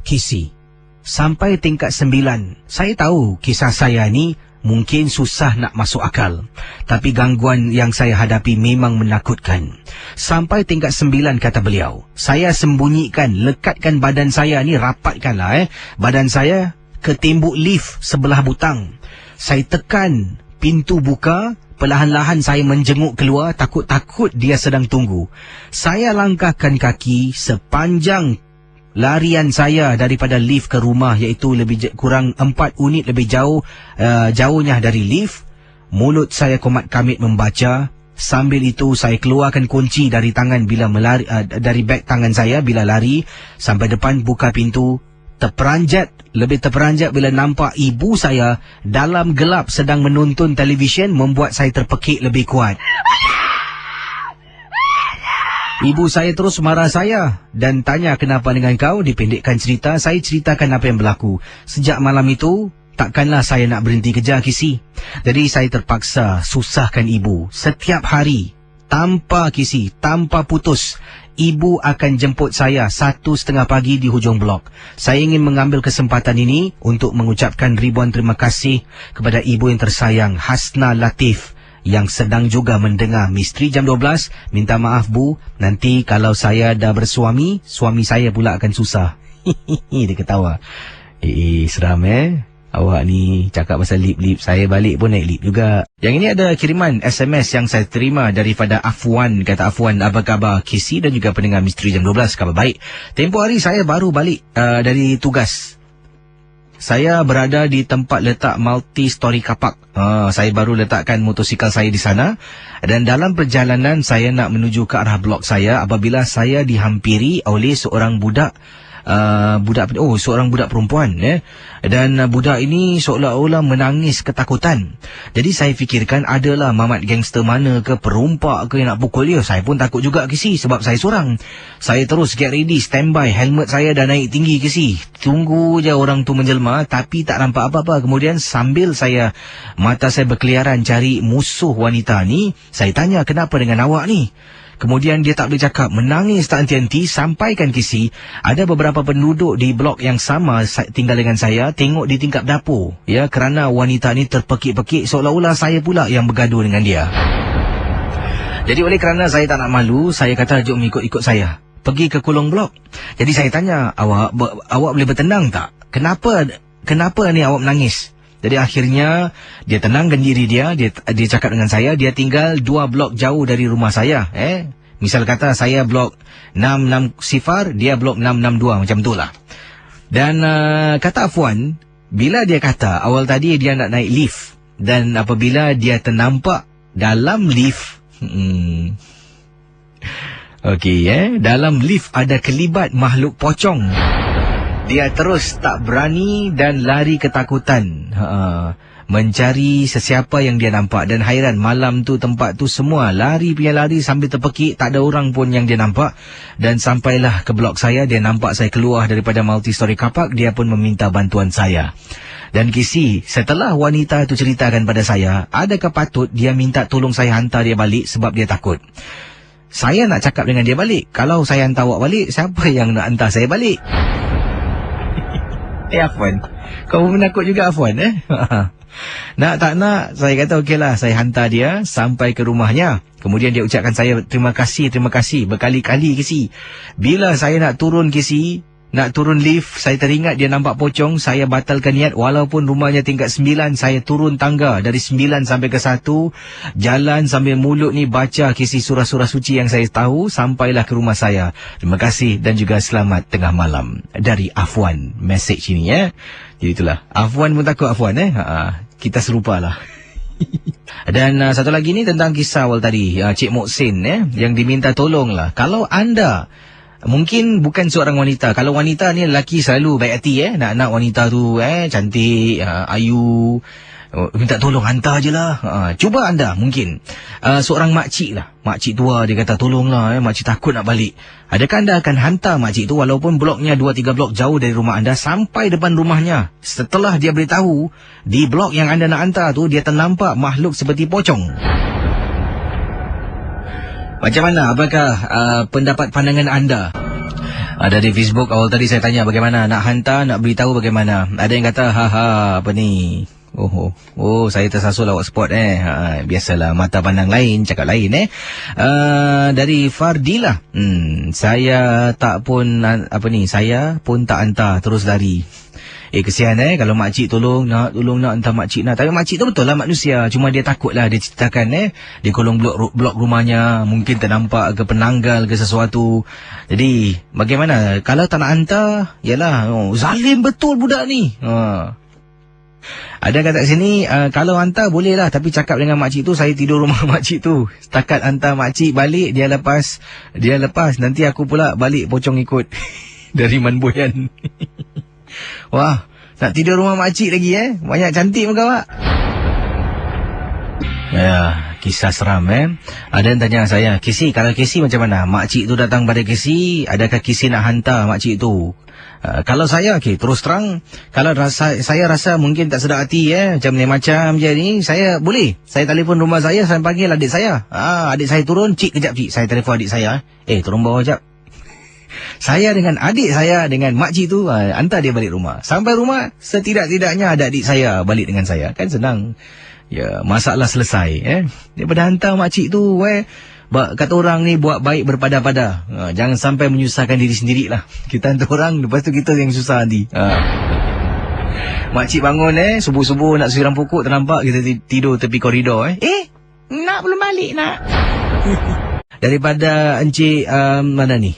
Kisi, sampai tingkat 9, saya tahu kisah saya ni mungkin susah nak masuk akal. Tapi gangguan yang saya hadapi memang menakutkan. Sampai tingkat 9, kata beliau, saya sembunyikan, lekatkan badan saya ni, rapatkanlah badan saya ke tembok lift sebelah butang. Saya tekan pintu buka, perlahan-lahan saya menjenguk keluar, takut-takut dia sedang tunggu. Saya langkahkan kaki sepanjang larian saya daripada lift ke rumah, iaitu lebih kurang 4 unit lebih jauhnya dari lift. Mulut saya komat kamit membaca. Sambil itu saya keluarkan kunci dari tangan bila dari beg tangan saya bila lari sampai depan, buka pintu. Lebih terperanjat bila nampak ibu saya dalam gelap sedang menonton televisyen, membuat saya terpekik lebih kuat. Ibu saya terus marah saya dan tanya, kenapa dengan kau? Dipendekkan cerita, saya ceritakan apa yang berlaku. Sejak malam itu, takkanlah saya nak berhenti kerja, Kisi. Jadi saya terpaksa susahkan ibu. Setiap hari, tanpa putus, ibu akan jemput saya 1:30 pagi di hujung blok. Saya ingin mengambil kesempatan ini untuk mengucapkan ribuan terima kasih kepada ibu yang tersayang, Hasna Latif, yang sedang juga mendengar Misteri Jam 12. Minta maaf Bu, nanti kalau saya dah bersuami, suami saya pula akan susah. Dia ketawa. Seram awak ni cakap pasal lip-lip, saya balik pun naik lip juga. Yang ini ada kiriman SMS yang saya terima daripada Afwan. Kata Afwan, apa khabar Kisi dan juga pendengar Misteri Jam 12? Khabar baik. Tempoh hari saya baru balik dari tugas. Saya berada di tempat letak multi-story kapak. Saya baru letakkan motosikal saya di sana. Dan dalam perjalanan saya nak menuju ke arah blok saya, apabila saya dihampiri oleh seorang seorang budak perempuan. Dan budak ini seolah-olah menangis ketakutan. Jadi saya fikirkan adalah mamat gangster mana ke, perompak ke yang nak pukul dia. Saya pun takut juga Kisi sebab saya seorang. Saya terus get ready, standby. Helmet saya dah naik tinggi Kisi. Tunggu je orang tu menjelma, tapi tak nampak apa-apa. Kemudian sambil mata saya berkeliaran cari musuh wanita ni, saya tanya, kenapa dengan awak ni? Kemudian dia tak boleh cakap, menangis tak henti-henti. Sampaikan Kisi, ada beberapa penduduk di blok yang sama tinggal dengan saya, tengok di tingkap dapur, kerana wanita ni terpekik-pekik, seolah-olah saya pula yang bergaduh dengan dia. Jadi oleh kerana saya tak nak malu, saya kata, jom ikut saya pergi ke kolong blok. Jadi saya tanya, awak boleh bertenang tak? Kenapa ni awak menangis? Jadi akhirnya dia tenangkan diri dia cakap dengan saya, dia tinggal 2 blok jauh dari rumah saya. Misal kata saya blok 660, dia blok 662, macam itulah. Dan kata Afwan, bila dia kata awal tadi dia nak naik lift, dan apabila dia ternampak dalam lift, dalam lift ada kelibat makhluk pocong. Dia terus tak berani dan lari ketakutan. Mencari sesiapa yang dia nampak. Dan hairan, malam tu tempat tu semua lari sambil terpekik. Tak ada orang pun yang dia nampak. Dan sampailah ke blok saya, dia nampak saya keluar daripada multi-story kapak. Dia pun meminta bantuan saya. Dan Kisi, setelah wanita itu ceritakan pada saya, adakah patut dia minta tolong saya hantar dia balik sebab dia takut? Saya nak cakap dengan dia balik. Kalau saya hantar awak balik, siapa yang nak hantar saya balik? Afwan, kau menakut juga Afwan Nak tak nak, saya kata okeylah, saya hantar dia sampai ke rumahnya. Kemudian dia ucapkan saya terima kasih berkali-kali Kisi. Bila saya nak turun Kisi, nak turun lift, saya teringat dia nampak pocong. Saya batalkan niat, walaupun rumahnya tingkat 9, saya turun tangga dari 9 sampai ke 1, jalan sambil mulut ni baca Kisi surah-surah suci yang saya tahu, sampailah ke rumah saya. Terima kasih dan juga selamat tengah malam dari Afwan. Message ini Jadi itulah, Afwan pun takut Afwan kita serupalah. Dan satu lagi ni tentang kisah awal tadi, Cik Moksin yang diminta tolong lah. Kalau anda Mungkin bukan seorang wanita. Kalau wanita ni lelaki selalu baik hati nak wanita tu cantik, ayu, minta tolong hantar je lah. Cuba anda mungkin seorang makcik lah, makcik tua, dia kata tolonglah makcik takut nak balik. Adakah anda akan hantar makcik tu walaupun bloknya 2-3 blok jauh dari rumah anda sampai depan rumahnya? Setelah dia beritahu di blok yang anda nak hantar tu dia ternampak makhluk seperti pocong. Macam mana? Apakah pendapat pandangan anda? Ada di Facebook awal tadi saya tanya bagaimana nak hantar, nak beritahu bagaimana. Ada yang kata apa ni? Oh, saya tersasul awak spot biasalah, mata pandang lain, cakap lain Dari Fardilah. Saya saya pun tak hantar, terus lari. Kesian kalau makcik tolong nak hantar makcik nak. Tapi makcik tu betul lah manusia, cuma dia takut lah. Dia ceritakan di kolong blok rumahnya mungkin ternampak ke penanggal ke sesuatu. Jadi bagaimana kalau tak nak hantar? Yalah, zalim betul budak ni. Ada kata sini kalau hantar boleh lah, tapi cakap dengan makcik tu saya tidur rumah makcik tu. Setakat hantar makcik balik dia lepas nanti aku pula balik pocong ikut dari Manboyan. Wah, nak tidur rumah makcik lagi banyak cantik muka awak. Ya, kisah seram Ada yang tanya saya, Kesi, kalau Kesi macam mana? Makcik tu datang pada Kesi, adakah Kesi nak hantar makcik tu? Kalau saya, terus terang, kalau saya rasa mungkin tak sedap hati macam je ni, saya boleh. Saya telefon rumah saya panggil adik saya. Adik saya turun, cik kejap cik, saya telefon adik saya. Turun bawah jap. Saya dengan adik saya dengan makcik tu hantar dia balik rumah. Sampai rumah, setidak-tidaknya ada adik saya balik dengan saya. Kan senang. Ya, masalah selesai daripada hantar makcik tu kata orang ni buat baik berpada-pada. Jangan sampai menyusahkan diri sendirilah. Kita hantar orang, lepas tu kita yang susah nanti. Makcik bangun subuh-subuh nak siram pokok, ternampak kita tidur tepi koridor nak belum balik nak. Daripada Encik mana ni?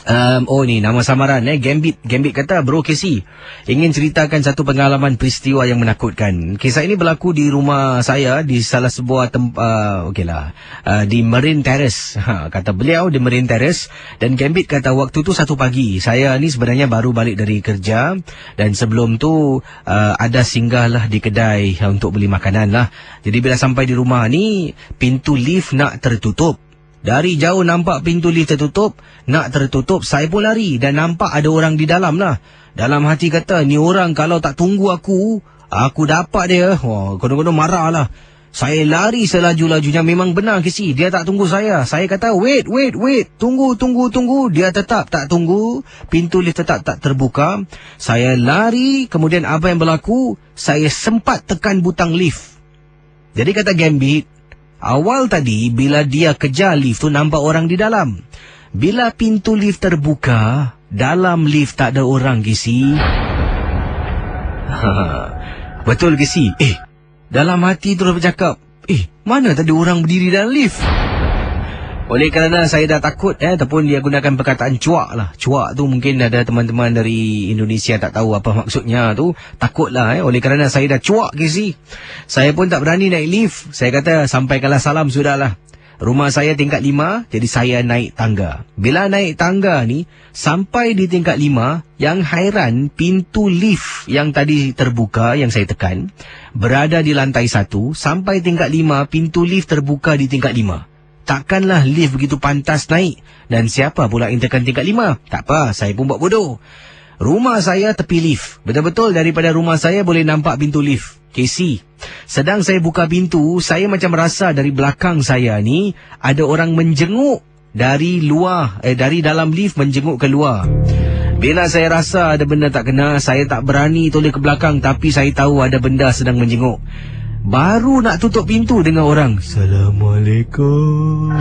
Ni nama samaran Gambit kata, Bro Casey, ingin ceritakan satu pengalaman peristiwa yang menakutkan. Kisah ini berlaku di rumah saya di salah sebuah tempat di Marine Terrace. Kata beliau di Marine Terrace. Dan Gambit kata waktu tu satu pagi, saya ni sebenarnya baru balik dari kerja, dan sebelum tu ada singgahlah di kedai untuk beli makanan lah. Jadi bila sampai di rumah ni, pintu lift nak tertutup. Dari jauh nampak pintu lift nak tertutup, saya pun lari dan nampak ada orang di dalam lah. Dalam hati kata, ni orang kalau tak tunggu aku dapat dia. Konon-konon marah lah. Saya lari selaju-lajunya, memang benar Kesi, dia tak tunggu saya. Saya kata, wait, tunggu. Dia tetap tak tunggu, pintu lift tetap tak terbuka. Saya lari, kemudian apa yang berlaku? Saya sempat tekan butang lift. Jadi kata Gambit, awal tadi bila dia kejar lift tu nampak orang di dalam. Bila pintu lift terbuka, dalam lift tak ada orang, Kesi. Betul Kesi. Dalam hati terus bercakap, mana tadi orang berdiri dalam lift? Oleh kerana saya dah takut ataupun dia gunakan perkataan cuak lah. Cuak tu mungkin ada teman-teman dari Indonesia tak tahu apa maksudnya tu. Takutlah oleh kerana saya dah cuak Kesi. Saya pun tak berani naik lift. Saya kata sampaikanlah salam sudahlah. Rumah saya tingkat 5, jadi saya naik tangga. Bila naik tangga ni, sampai di tingkat 5, yang hairan pintu lift yang tadi terbuka, yang saya tekan, berada di lantai 1, sampai tingkat 5, pintu lift terbuka di tingkat 5. Takkanlah lift begitu pantas naik. Dan siapa pula yang tekan tingkat 5? Tak apa, saya pun buat bodoh. Rumah saya tepi lift. Betul-betul daripada rumah saya boleh nampak pintu lift. Casey, sedang saya buka pintu, saya macam rasa dari belakang saya ni ada orang menjenguk dari luar, dari dalam lift menjenguk keluar. Bila saya rasa ada benda tak kena, saya tak berani toleh ke belakang, tapi saya tahu ada benda sedang menjenguk. Baru nak tutup pintu dengan orang, Assalamualaikum.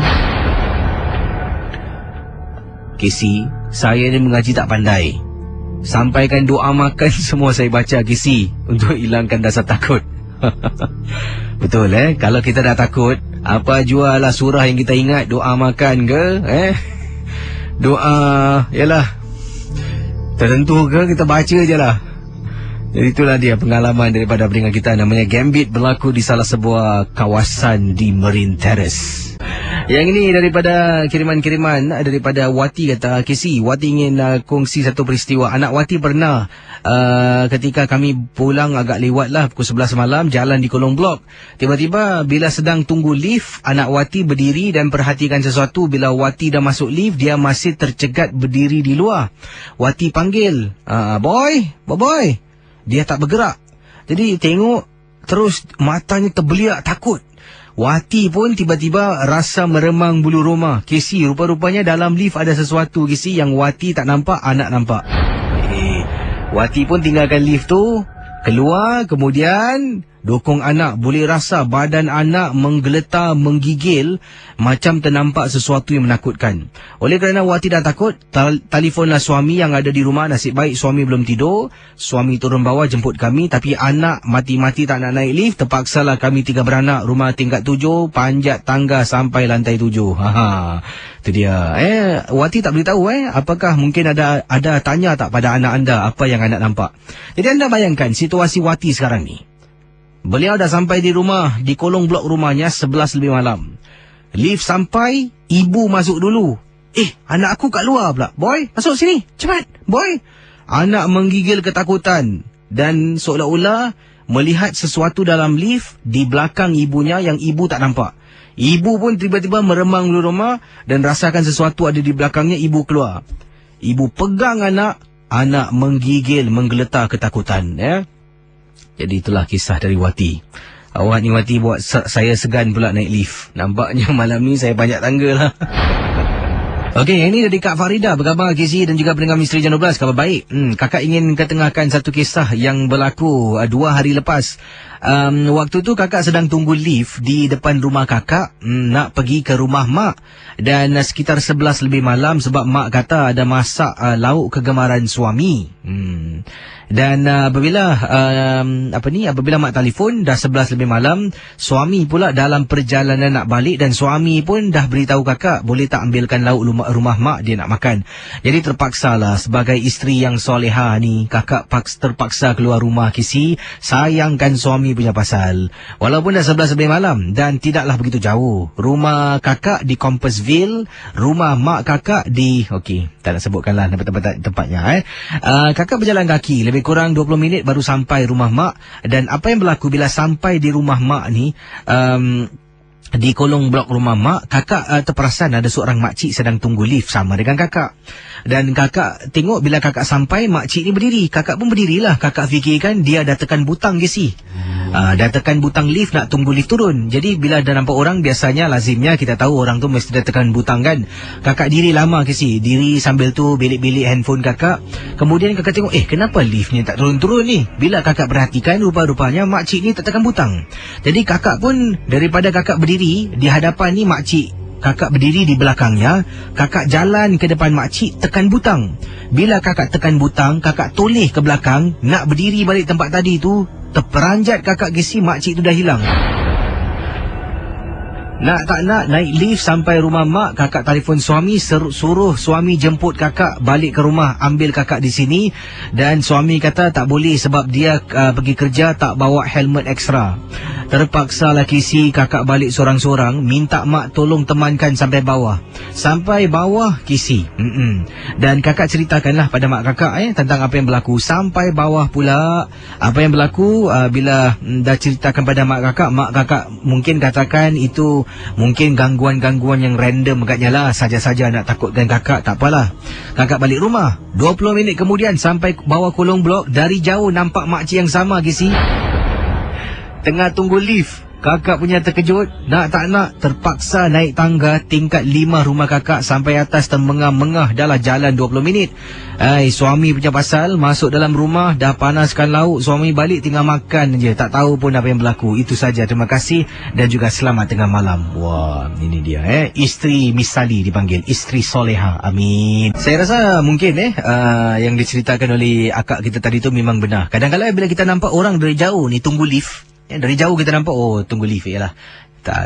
Casey, saya ni mengaji tak pandai. Sampaikan doa makan semua saya baca Casey, untuk hilangkan rasa takut. Betul kalau kita dah takut, apa jualah surah yang kita ingat, doa makan ke doa yalah tertentu ke, kita baca je lah. Jadi itulah dia pengalaman daripada peringkat kita, namanya Gambit, berlaku di salah sebuah kawasan di Marine Terrace. Yang ini daripada kiriman-kiriman daripada Wati kata, KC, Wati ingin kongsi satu peristiwa. Anak Wati pernah ketika kami pulang agak lewat lah pukul 11 malam, jalan di kolong blok. Tiba-tiba bila sedang tunggu lift, anak Wati berdiri dan perhatikan sesuatu. Bila Wati dah masuk lift, dia masih tercegat berdiri di luar. Wati panggil, boy. Dia tak bergerak. Jadi tengok terus matanya terbeliak takut. Wati pun tiba-tiba rasa meremang bulu roma. KC, rupa-rupanya dalam lift ada sesuatu, KC, yang Wati tak nampak, anak nampak. Wati pun tinggalkan lift tu, keluar, kemudian dokong anak. Boleh rasa badan anak menggeletar, menggigil, macam ternampak sesuatu yang menakutkan. Oleh kerana Wati dah takut, telefonlah suami yang ada di rumah. Nasib baik suami belum tidur. Suami turun bawah jemput kami, tapi anak mati-mati tak nak naik lift. Terpaksalah kami 3 beranak, rumah tingkat 7, panjat tangga sampai lantai 7. Itu dia. Wati tak beritahu apakah mungkin ada tanya tak pada anak anda apa yang anak nampak. Jadi anda bayangkan situasi Wati sekarang ni. Beliau dah sampai di rumah, di kolong blok rumahnya 11 lebih malam. Lift sampai, ibu masuk dulu. Anak aku kat luar pula. Boy, masuk sini, cepat, boy. Anak menggigil ketakutan dan seolah-olah melihat sesuatu dalam lift di belakang ibunya yang ibu tak nampak. Ibu pun tiba-tiba meremang bulu roma dan rasakan sesuatu ada di belakangnya. Ibu keluar. Ibu pegang anak menggigil, menggeletar ketakutan. Jadi itulah kisah dari Wati. Awak ni Wati buat saya segan pula naik lift. Nampaknya malam ni saya banyak tangga lah. Okey, ini dari Kak Farida. Apa khabar KC dan juga pendengar Misteri Jam 12? Khabar baik. Kakak ingin ketengahkan satu kisah yang berlaku 2 hari lepas. Waktu tu kakak sedang tunggu lift di depan rumah kakak, nak pergi ke rumah mak. Dan sekitar 11 lebih malam sebab mak kata ada masak lauk kegemaran suami. Dan apabila mak telefon dah 11 lebih malam, suami pula dalam perjalanan nak balik dan suami pun dah beritahu kakak boleh tak ambilkan lauk rumah mak, dia nak makan. Jadi terpaksalah sebagai isteri yang soleha ni, kakak terpaksa keluar rumah KC, sayangkan suami punya pasal. Walaupun dah 11 lebih malam dan tidaklah begitu jauh. Rumah kakak di Compassville, rumah mak kakak di tak nak sebutkanlah tempatnya. Kakak berjalan kaki lebih kurang 20 minit baru sampai rumah mak. Dan apa yang berlaku bila sampai di rumah mak ni, di kolong blok rumah mak, kakak terperasan ada seorang makcik sedang tunggu lift sama dengan kakak. Dan kakak tengok bila kakak sampai, makcik ni berdiri. Kakak pun berdirilah. Kakak fikirkan dia dah tekan butang KC. Dah tekan butang lift, nak tunggu lift turun. Jadi bila dah nampak orang, biasanya lazimnya kita tahu orang tu mesti dah tekan butang kan. Kakak diri lama KC. Diri sambil tu belik-belik handphone kakak. Kemudian kakak tengok, kenapa lift ni tak turun-turun ni? Bila kakak perhatikan, rupa-rupanya makcik ni tak tekan butang. Jadi kakak pun, daripada kakak berdiri di hadapan ni makcik, kakak berdiri di belakangnya, kakak jalan ke depan makcik, tekan butang. Bila kakak tekan butang, kakak toleh ke belakang, nak berdiri balik tempat tadi tu, terperanjat kakak KC, makcik tu dah hilang. Nak tak nak naik lift sampai rumah mak, kakak telefon suami, suruh suami jemput kakak balik ke rumah, ambil kakak di sini. Dan suami kata tak boleh sebab dia pergi kerja tak bawa helmet ekstra. Terpaksa lah KC, kakak balik sorang-sorang, minta mak tolong temankan sampai bawah. Sampai bawah KC. Dan kakak ceritakanlah pada mak kakak tentang apa yang berlaku. Sampai bawah pula, apa yang berlaku bila dah ceritakan pada mak kakak mungkin katakan itu mungkin gangguan-gangguan yang random agaknya lah, saja-saja nak takutkan kakak. Tak apalah, kakak balik rumah. 20 minit kemudian sampai bawah kolong blok, dari jauh nampak makcik yang sama KC tengah tunggu lift. Kakak punya terkejut, nak tak nak terpaksa naik tangga tingkat 5 rumah kakak sampai atas, termengah-mengah dah lah jalan 20 minit. Suami punya pasal, masuk dalam rumah dah panaskan lauk, suami balik tinggal makan je, tak tahu pun apa yang berlaku. Itu saja, terima kasih dan juga selamat tengah malam. Wah, ini dia isteri misali dipanggil, isteri soleha. Amin. Saya rasa mungkin yang diceritakan oleh akak kita tadi tu memang benar. Kadang-kadang bila kita nampak orang dari jauh ni tunggu lift, dari jauh kita nampak, tunggu lift lah.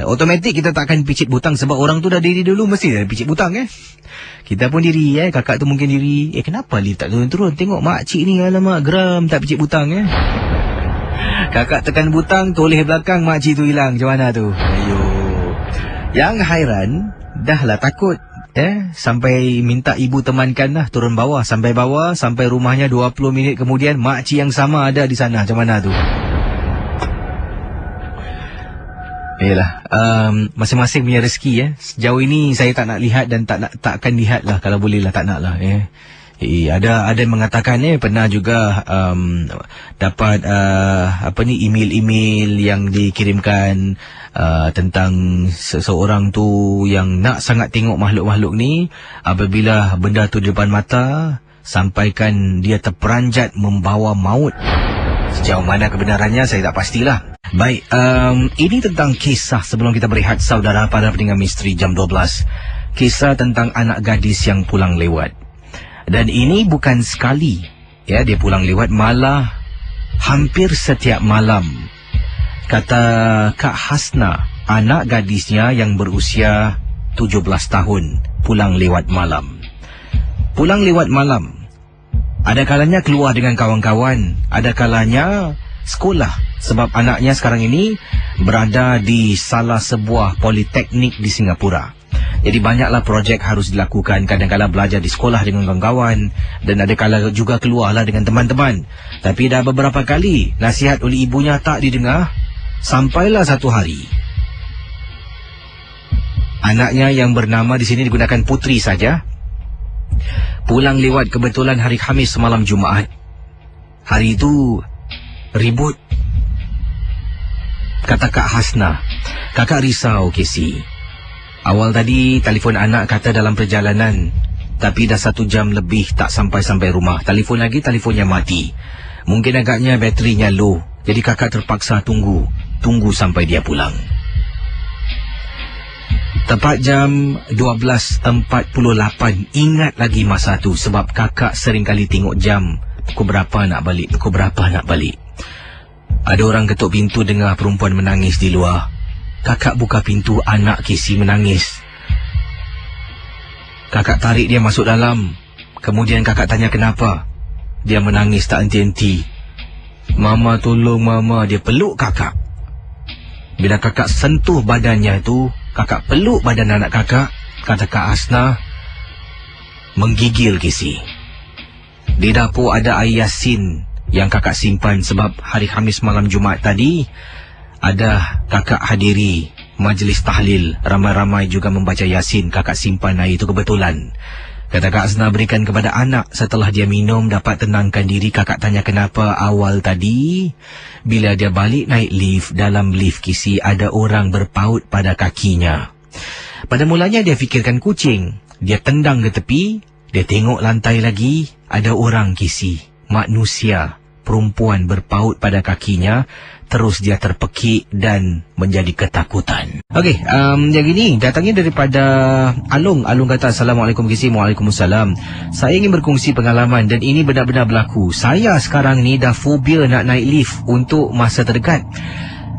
Automatik kita tak akan picit butang sebab orang tu dah diri dulu, mesti dah picit butang Kita pun diri kakak tu mungkin diri, kenapa lift tak turun-turun? Tengok makcik ni, alamak, geram tak picit butang Kakak tekan butang, toleh belakang, makcik tu hilang. Macam mana tu? Yang hairan, dah lah takut. Sampai minta ibu temankan lah turun bawah. Sampai bawah, sampai rumahnya 20 minit kemudian, makcik yang sama ada di sana. Macam mana tu? Yalah, masing-masing punya rezeki. Sejauh ini saya tak nak lihat dan tak akan lihat lah. Kalau boleh lah, tak nak lah. Ada yang mengatakan pernah juga dapat email-email yang dikirimkan tentang seseorang tu yang nak sangat tengok makhluk-makhluk ni. Apabila benda tu di depan mata, sampaikan dia terperanjat membawa maut. Sejauh mana kebenarannya saya tak pastilah. Baik, ini tentang kisah sebelum kita berehat saudara pada pendengar misteri jam 12. Kisah tentang anak gadis yang pulang lewat. Dan ini bukan sekali, dia pulang lewat, malah hampir setiap malam. Kata Kak Hasna, anak gadisnya yang berusia 17 tahun, pulang lewat malam. Pulang lewat malam. Ada kalanya keluar dengan kawan-kawan, ada kalanya sekolah. Sebab anaknya sekarang ini berada di salah sebuah politeknik di Singapura. Jadi banyaklah projek harus dilakukan. Kadang-kadang belajar di sekolah dengan kawan-kawan, dan ada kala juga keluarlah dengan teman-teman. Tapi dah beberapa kali nasihat oleh ibunya tak didengar. Sampailah satu hari, anaknya yang bernama di sini digunakan Putri saja, pulang lewat kebetulan hari Khamis semalam Jumaat. Hari itu ribut. Kata Kak Hasna, kakak risau Casey. Awal tadi telefon anak kata dalam perjalanan, tapi dah 1 jam lebih tak sampai-sampai rumah. Telefon lagi, telefonnya mati. Mungkin agaknya baterinya low. Jadi kakak terpaksa tunggu sampai dia pulang. Tepat jam 12.48. Ingat lagi masa tu, sebab kakak sering kali tengok jam. Pukul berapa nak balik. Ada orang ketuk pintu, dengar perempuan menangis di luar. Kakak buka pintu, anak Casey menangis. Kakak tarik dia masuk dalam. Kemudian kakak tanya kenapa. Dia menangis tak henti-henti. Mama tolong mama. Dia peluk kakak. Bila kakak sentuh badannya itu, kakak peluk badan anak kakak. Kata Kak Hasna, menggigil Casey. Di dapur ada air Yasin yang kakak simpan, sebab hari Khamis malam Jumaat tadi ada kakak hadiri majlis tahlil. Ramai-ramai juga membaca Yasin. Kakak simpan air itu kebetulan. Kata Kak Hasna, berikan kepada anak. Setelah dia minum, dapat tenangkan diri. Kakak tanya kenapa. Awal tadi, bila dia balik naik lift, dalam lift Casey ada orang berpaut pada kakinya. Pada mulanya dia fikirkan kucing. Dia tendang ke tepi. Dia tengok lantai lagi. Ada orang Casey, manusia, perempuan berpaut pada kakinya. Terus dia terpekik dan menjadi ketakutan. Okey, yang ini datangnya daripada Alung. Alung kata, Assalamualaikum Casey. Waalaikumsalam. Saya ingin berkongsi pengalaman dan ini benar-benar berlaku. Saya sekarang ni dah fobia nak naik lift untuk masa terdekat.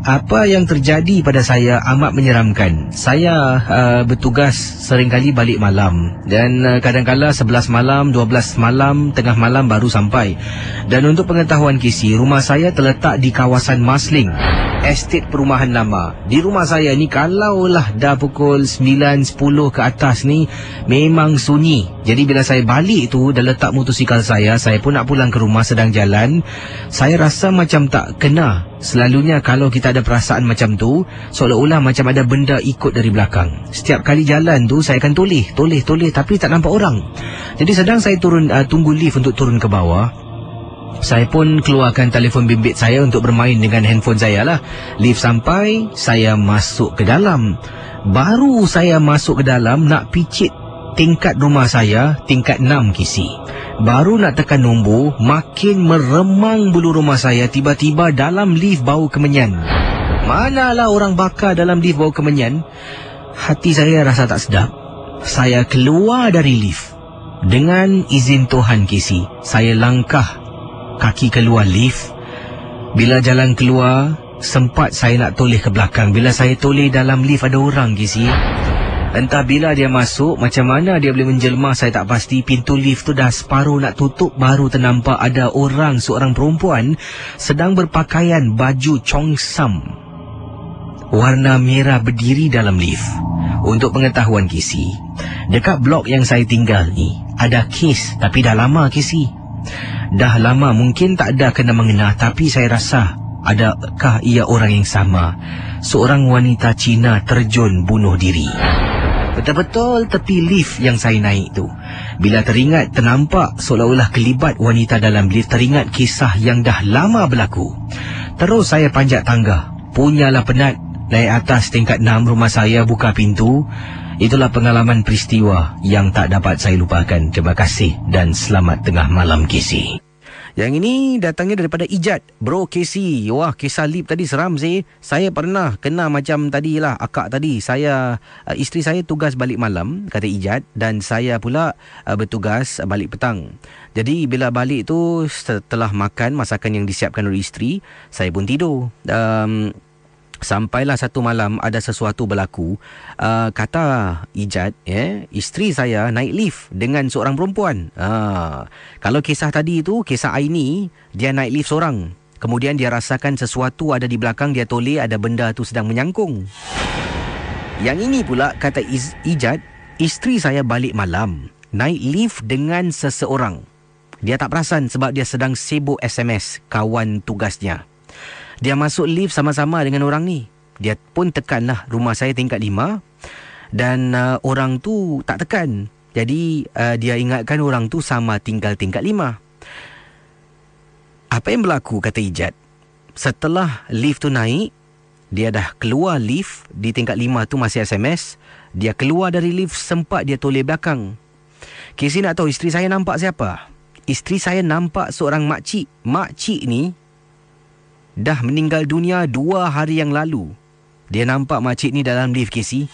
Apa yang terjadi pada saya amat menyeramkan. Saya bertugas seringkali balik malam. Dan kadang-kala 11 malam, 12 malam, tengah malam baru sampai. Dan untuk pengetahuan Casey, rumah saya terletak di kawasan Marsiling, estate perumahan lama. Di rumah saya ni kalaulah dah pukul 9, 10 ke atas ni, memang sunyi. Jadi bila saya balik tu, dah letak motosikal saya pun nak pulang ke rumah sedang jalan. Saya rasa macam tak kena. Selalunya kalau kita ada perasaan macam tu, seolah-olah macam ada benda ikut dari belakang. Setiap kali jalan tu, saya akan toleh, tapi tak nampak orang. Jadi sedang saya tunggu lift untuk turun ke bawah, saya pun keluarkan telefon bimbit saya untuk bermain dengan handphone saya lah. Lift sampai, saya masuk ke dalam. Baru saya masuk ke dalam, nak picit tingkat rumah saya, tingkat 6 Casey. Baru nak tekan nombor, makin meremang bulu rumah saya. Tiba-tiba dalam lift bau kemenyan. Manalah orang bakar dalam lift bau kemenyan. Hati saya rasa tak sedap. Saya keluar dari lift. Dengan izin Tuhan Casey, saya langkah kaki keluar lift. Bila jalan keluar, sempat saya nak toleh ke belakang. Bila saya toleh dalam lift ada orang Casey. Entah bila dia masuk, macam mana dia boleh menjelma saya tak pasti. Pintu lift tu dah separuh nak tutup, baru ternampak ada seorang perempuan sedang berpakaian baju chongsam warna merah berdiri dalam lift. Untuk pengetahuan Casey, dekat blok yang saya tinggal ni ada kes, tapi dah lama Casey. Dah lama, mungkin tak ada kena mengena, tapi saya rasa adakah ia orang yang sama. Seorang wanita Cina terjun bunuh diri. Betul-betul tepi lift yang saya naik tu. Bila teringat, ternampak seolah-olah kelibat wanita dalam lift. Teringat kisah yang dah lama berlaku. Terus saya panjat tangga. Punyalah penat. Naik atas tingkat 6 rumah saya, buka pintu. Itulah pengalaman peristiwa yang tak dapat saya lupakan. Terima kasih dan selamat tengah malam Casey. Yang ini datangnya daripada Ijat. Bro Casey, wah kisah lift tadi seram sih. Saya pernah kena macam tadilah akak tadi. Isteri saya tugas balik malam, kata Ijat, dan saya pula bertugas balik petang. Jadi bila balik tu, setelah makan masakan yang disiapkan oleh isteri, saya pun tidur. Sampailah satu malam ada sesuatu berlaku. Kata Ijat, isteri saya naik lift dengan seorang perempuan. Kalau kisah tadi tu, kisah Aini, dia naik lift seorang. Kemudian dia rasakan sesuatu ada di belakang, dia toleh ada benda tu sedang menyangkung. Yang ini pula, kata Ijat, isteri saya balik malam, naik lift dengan seseorang. Dia tak perasan sebab dia sedang sibuk SMS kawan tugasnya. Dia masuk lift sama-sama dengan orang ni. Dia pun tekanlah rumah saya tingkat 5. Dan orang tu tak tekan. Jadi dia ingatkan orang tu sama tinggal tingkat 5. Apa yang berlaku, kata Ijat? Setelah lift tu naik, dia dah keluar lift di tingkat 5 tu masih SMS. Dia keluar dari lift, sempat dia toleh belakang. Casey nak tahu isteri saya nampak siapa? Isteri saya nampak seorang makcik. Makcik ni dah meninggal dunia 2 hari yang lalu. Dia nampak makcik ni dalam lift, Casey.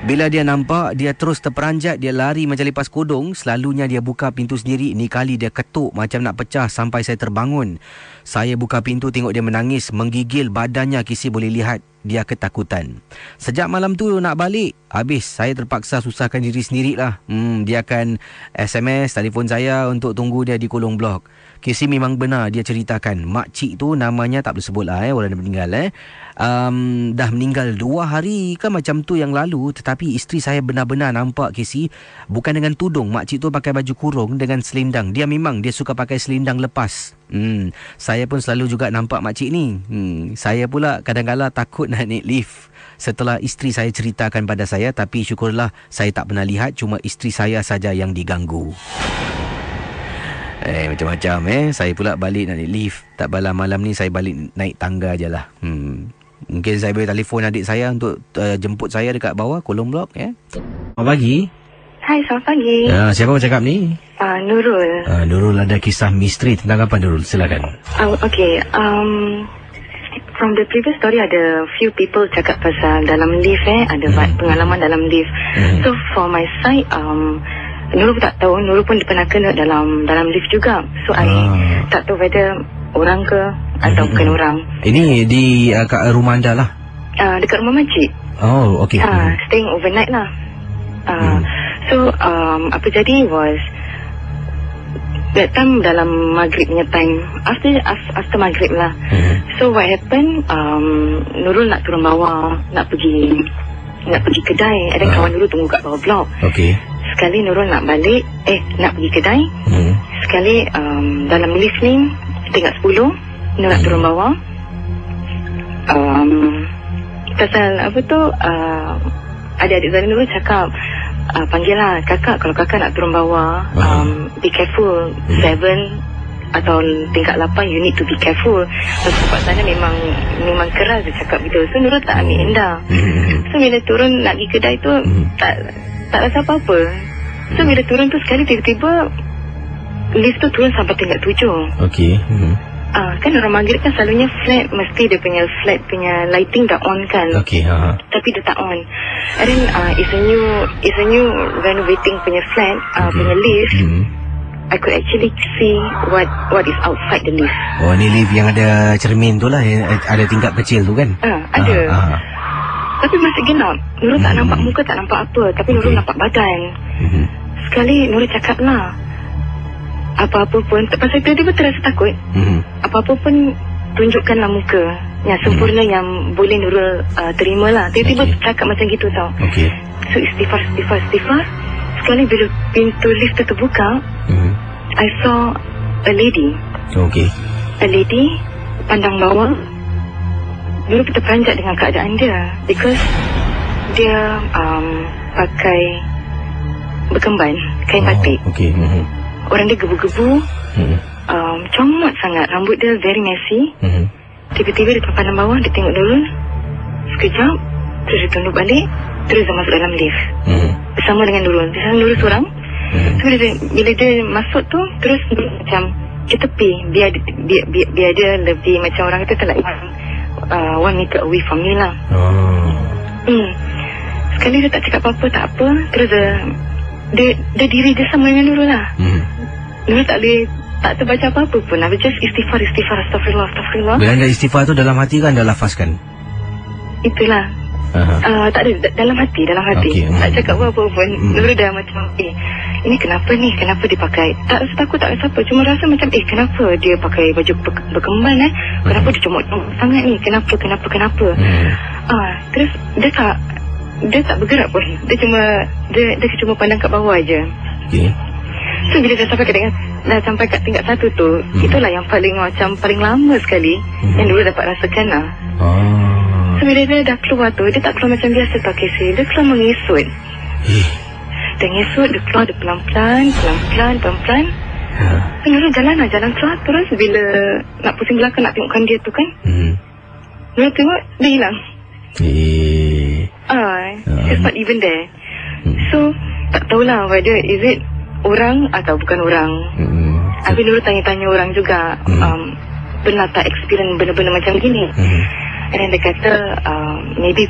Bila dia nampak, dia terus terperanjat. Dia lari macam lepas kodong. Selalunya dia buka pintu sendiri. Ni kali dia ketuk macam nak pecah sampai saya terbangun. Saya buka pintu, tengok dia menangis, menggigil badannya. Casey boleh lihat dia ketakutan. Sejak malam tu nak balik, habis saya terpaksa susahkan diri sendirilah. Dia akan SMS, telefon saya untuk tunggu dia di kolong blok. Casey memang benar dia ceritakan. Makcik tu namanya tak boleh sebut lah, orang dah meninggal. Dah meninggal 2 hari ke macam tu yang lalu. Tetapi isteri saya benar-benar nampak, Casey. Bukan dengan tudung. Makcik tu pakai baju kurung dengan selendang. Dia suka pakai selendang lepas. Saya pun selalu juga nampak makcik ni. Saya pula kadang-kadang takut nak naik lift setelah isteri saya ceritakan pada saya. Tapi syukurlah saya tak pernah lihat. Cuma isteri saya saja yang diganggu. Macam-macam Saya pula balik nak naik lift. Tak apalah, malam ni saya balik naik tangga je lah. Mungkin saya boleh telefon adik saya untuk jemput saya dekat bawah kolong blok. Selamat pagi. Hai, selamat pagi. Siapa bercakap ni? Nurul. Nurul ada kisah misteri tentang apa, Nurul? Silakan. Okay. From the previous story, ada few people cakap pasal dalam lift. Ada pengalaman dalam lift. So for my side, Nurul tak tahu. Nurul pun pernah kena dalam lift juga. So I tak tahu whether orang ke atau bukan orang. Ini di rumah anda lah? Dekat rumah makcik. Oh, okay. Staying overnight lah. So apa jadi was that time dalam maghrib punya time, after maghrib lah. So what happened, Nurul nak turun bawah, nak pergi kedai. Ada kawan Nurul tunggu kat bawah blok. Okay. Sekali Nurul nak balik, nak pergi kedai. Sekali dalam lift ni tingkat 10, Nurul nak turun bawah. Pasal apa tu, adik-adik Zali Nurul cakap, panggil lah kakak, kalau kakak nak turun bawah, be careful, 7 atau tingkat 8, you need to be careful. Sebab sana memang keras dia cakap gitu. So Nurul tak ambil endah. So bila turun nak pergi kedai tu, tak rasa apa-apa. So bila turun tu sekali tiba-tiba lift tu turun sampai tingkat 7. Okay. Kan orang maghrib kan selalunya flat, mesti dia punya flat punya lighting dah on kan. Okay. Tapi dia tak on. And then it's a new renovating punya flat, punya lift. I could actually see what is outside the lift. Oh, ni lift yang ada cermin tu lah, ada tingkap kecil tu kan? Ada. Tapi masih gelap. Nurul tak nampak muka, tak nampak apa. Tapi Nurul nampak badan. Sekali Nurul cakap lah, apa-apa pun, pasal tiba-tiba terasa takut. Apa-apa pun tunjukkanlah muka. yang sempurna yang boleh Nurul terima lah. Tiba-tiba cakap macam gitu tau. So istighfar. Sekali bila pintu lift tu terbuka, I saw a lady. A lady pandang bawah. Nurul terperanjat dengan keadaan dia, because dia pakai berkemban, kain batik. Orang dia gebu-gebu, comot sangat. Rambut dia very messy. Tiba-tiba dia pandang bawah, dia tengok Nurul sekejap, terus dia tunduk balik, terus dia masuk dalam lift bersama dengan Nurul. Biasanya Nurul seorang. So bila dia masuk tu, terus Nurul macam ke tepi, biar dia lebih macam orang kata tak like 1 meter away from me lah. Sekali dia tak cakap apa-apa, tak apa. Terus dia diri je sama dengan Nurul lah. Nurul tak terbaca apa-apa pun. Habis just istighfar, astagfirullah. Bila anda istighfar tu dalam hati kan anda lafazkan? Itulah. Tak ada, dalam hati. Tak cakap apa-apa pun. Nurul dah macam, ini kenapa ni? Kenapa dia pakai? Tak rasa takut, tak rasa apa. Cuma rasa macam, kenapa dia pakai baju berkemban Kenapa dia comot sangat ni? Kenapa? Terus dia tak bergerak pun. Dia cuma pandang kat bawah aje. So bila dah sampai kat tingkat 1 tu, itulah yang paling lama sekali yang dulu dapat rasakan lah. So bila dia dah keluar tu, dia tak keluar macam biasa tau Casey. Dia keluar mengisut. Dia ngisut, dia keluar dia pelan-pelan. Nurul jalan keluar. Terus bila nak pusing belakang nak tengokkan dia tu kan, Nurul tengok dia hilang. She's not even there. So tak tahulah whether is it orang atau bukan orang. Habis Nurul tanya-tanya orang juga, pernah tak experience benda-benda macam gini? Dan dia kata maybe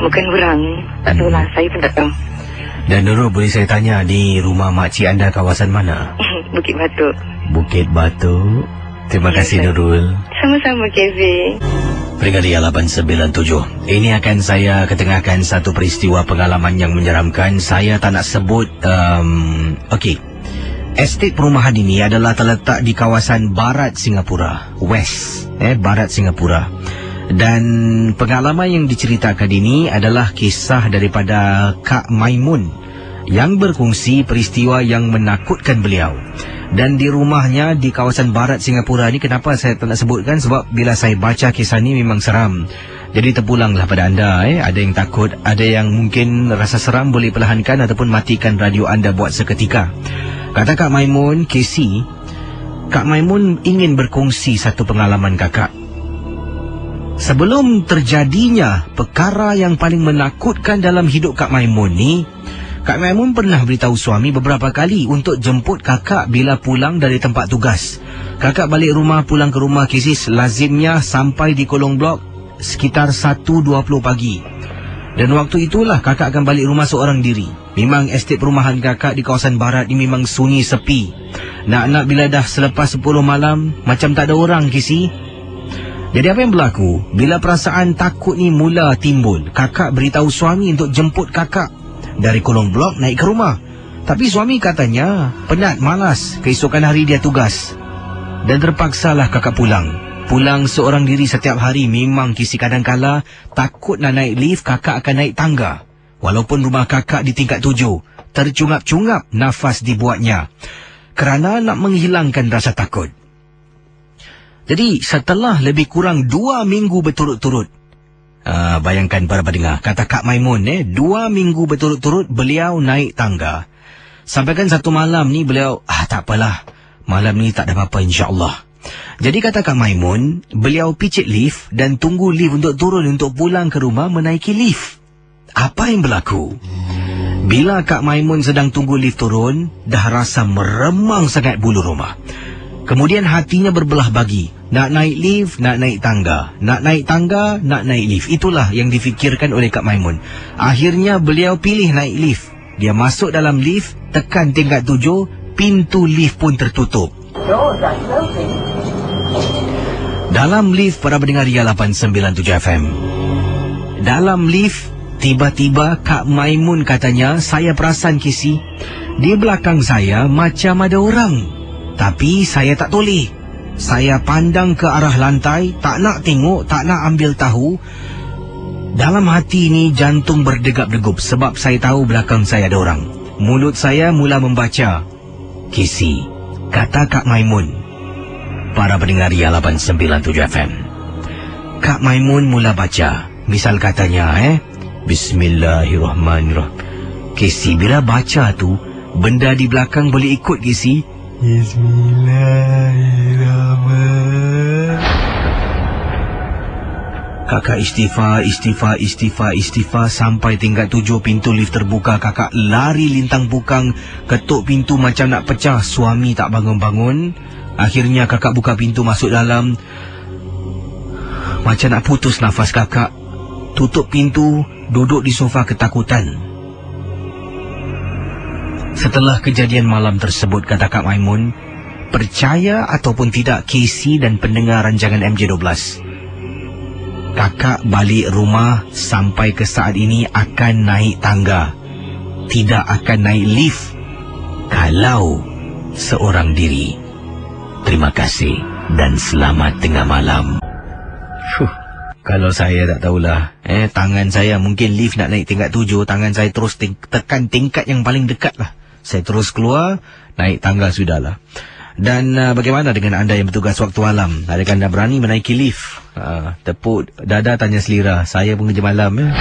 bukan orang. Tak tahulah, saya pun tak tahu. Dan Nurul, boleh saya tanya, di rumah makcik anda kawasan mana? Bukit Batuk. Bukit Batuk. Terima kasih Nurul. Sama-sama Kevin. Brigadier 897. Ini akan saya ketengahkan satu peristiwa pengalaman yang menyeramkan. Saya tak nak sebut. Estet perumahan ini adalah terletak di kawasan barat Singapura, West, barat Singapura. Dan pengalaman yang diceritakan ini adalah kisah daripada Kak Maimun yang berkongsi peristiwa yang menakutkan beliau. Dan di rumahnya di kawasan barat Singapura ni, kenapa saya tak nak sebutkan? Sebab bila saya baca kisah ni memang seram. Jadi terpulanglah pada anda. Ada yang takut, ada yang mungkin rasa seram, boleh perlahankan ataupun matikan radio anda buat seketika. Kata Kak Maimun, Casey, Kak Maimun ingin berkongsi satu pengalaman kakak. Sebelum terjadinya perkara yang paling menakutkan dalam hidup Kak Maimun ni, Kak Maimun pernah beritahu suami beberapa kali untuk jemput kakak bila pulang dari tempat tugas. Kakak balik rumah, pulang ke rumah Kisis, lazimnya sampai di kolong blok sekitar 1.20 pagi. Dan waktu itulah kakak akan balik rumah seorang diri. Memang estet perumahan kakak di kawasan barat ni memang sunyi sepi. Nak-nak bila dah selepas 10 malam, macam tak ada orang Kisi. Jadi apa yang berlaku? Bila perasaan takut ni mula timbul, kakak beritahu suami untuk jemput kakak dari kolong blok naik ke rumah. Tapi suami katanya penat, malas, keesokan hari dia tugas. Dan terpaksalah kakak pulang. Pulang seorang diri setiap hari. Memang Kisi kadang-kala takut nak naik lift, kakak akan naik tangga. Walaupun rumah kakak di tingkat 7, tercungap-cungap nafas dibuatnya kerana nak menghilangkan rasa takut. Jadi setelah lebih kurang 2 minggu berturut-turut, bayangkan para pendengar, kata Kak Maimun, 2 minggu berturut-turut beliau naik tangga. Sampaikan satu malam ni beliau, tak apalah, malam ni tak ada apa-apa insya-Allah. Jadi kata Kak Maimun, beliau picit lift dan tunggu lift untuk turun untuk pulang ke rumah menaiki lift. Apa yang berlaku? Bila Kak Maimun sedang tunggu lift turun, dah rasa meremang sangat bulu rumah. Kemudian hatinya berbelah bagi. Nak naik lift, nak naik tangga. Nak naik tangga, nak naik lift. Itulah yang difikirkan oleh Kak Maimun. Akhirnya beliau pilih naik lift. Dia masuk dalam lift, tekan tingkat 7, pintu lift pun tertutup. Dalam lift, para pendengar Ria 897 FM. Dalam lift, tiba-tiba Kak Maimun katanya, saya perasan Kisi, di belakang saya macam ada orang. Tapi saya tak toleh. Saya pandang ke arah lantai, tak nak tengok, tak nak ambil tahu. Dalam hati ini jantung berdegap-degup sebab saya tahu belakang saya ada orang. Mulut saya mula membaca. Kisi, kata Kak Maimun. Para pendengar Ria 897 FM. Kak Maimun mula baca. Misal katanya, Bismillahirrahmanirrahim. Kisi, bila baca tu, benda di belakang boleh ikut, Kisi. Bismillahirrahmanirrahim. Kakak istighfar sampai tingkat 7 pintu lift terbuka. Kakak lari lintang bukang, ketuk pintu macam nak pecah. Suami tak bangun-bangun. Akhirnya kakak buka pintu masuk dalam. Macam nak putus nafas kakak. Tutup pintu, duduk di sofa ketakutan. Setelah kejadian malam tersebut, kata Kak Maimun, percaya ataupun tidak Casey dan pendengar rancangan MJ12, kakak balik rumah sampai ke saat ini akan naik tangga, tidak akan naik lift kalau seorang diri. Terima kasih dan selamat tengah malam. Kalau saya tak tahulah, tangan saya mungkin lift nak naik tingkat 7, tangan saya terus tekan tingkat yang paling dekat lah. Saya terus keluar, naik tangga sudahlah. Dan bagaimana dengan anda yang bertugas waktu malam? Adakah anda berani menaiki lift? Tepuk dada tanya selera. Saya pun kerja malam ya.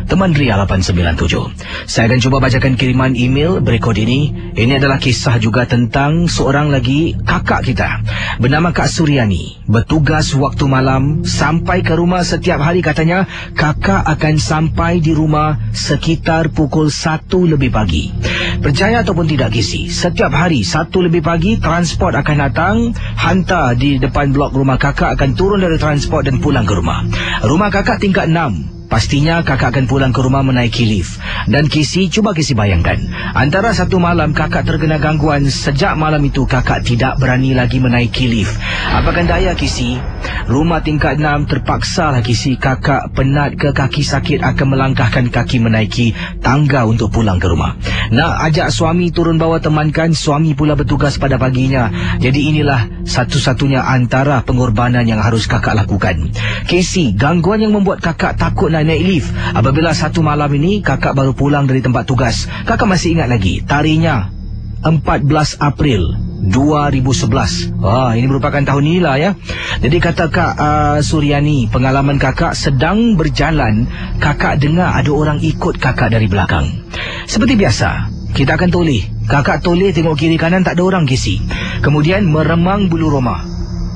Teman Ria 897. Saya akan cuba bacakan kiriman email berikut ini. Ini adalah kisah juga tentang seorang lagi kakak kita. Bernama Kak Suryani. Bertugas waktu malam, sampai ke rumah setiap hari katanya. Kakak akan sampai di rumah sekitar pukul 1 lebih pagi. Percaya ataupun tidak Kisi, setiap hari 1 lebih pagi transport akan datang, hantar di depan blok rumah kakak, akan turun dari transport dan pulang ke rumah. Rumah kakak tingkat 6. Pastinya kakak akan pulang ke rumah menaiki lift. Dan Kisi, cuba Kisi bayangkan, antara satu malam kakak terkena gangguan. Sejak malam itu kakak tidak berani lagi menaiki lift. Apakan daya Kisi, rumah tingkat 6 terpaksalah Kisi. Kakak penat ke kaki sakit akan melangkahkan kaki menaiki tangga untuk pulang ke rumah. Nak ajak suami turun bawa temankan, suami pula bertugas pada paginya. Jadi inilah satu-satunya antara pengorbanan yang harus kakak lakukan. Kisi, gangguan yang membuat kakak takut naik lift apabila satu malam ini kakak baru pulang dari tempat tugas. Kakak masih ingat lagi tarikhnya 14 April 2011. Ini merupakan tahun inilah ya. Jadi kata Kak Suryani, pengalaman kakak sedang berjalan, kakak dengar ada orang ikut kakak dari belakang. Seperti biasa, kita akan toleh. Kakak toleh tengok kiri kanan, tak ada orang Kisi. Kemudian meremang bulu roma,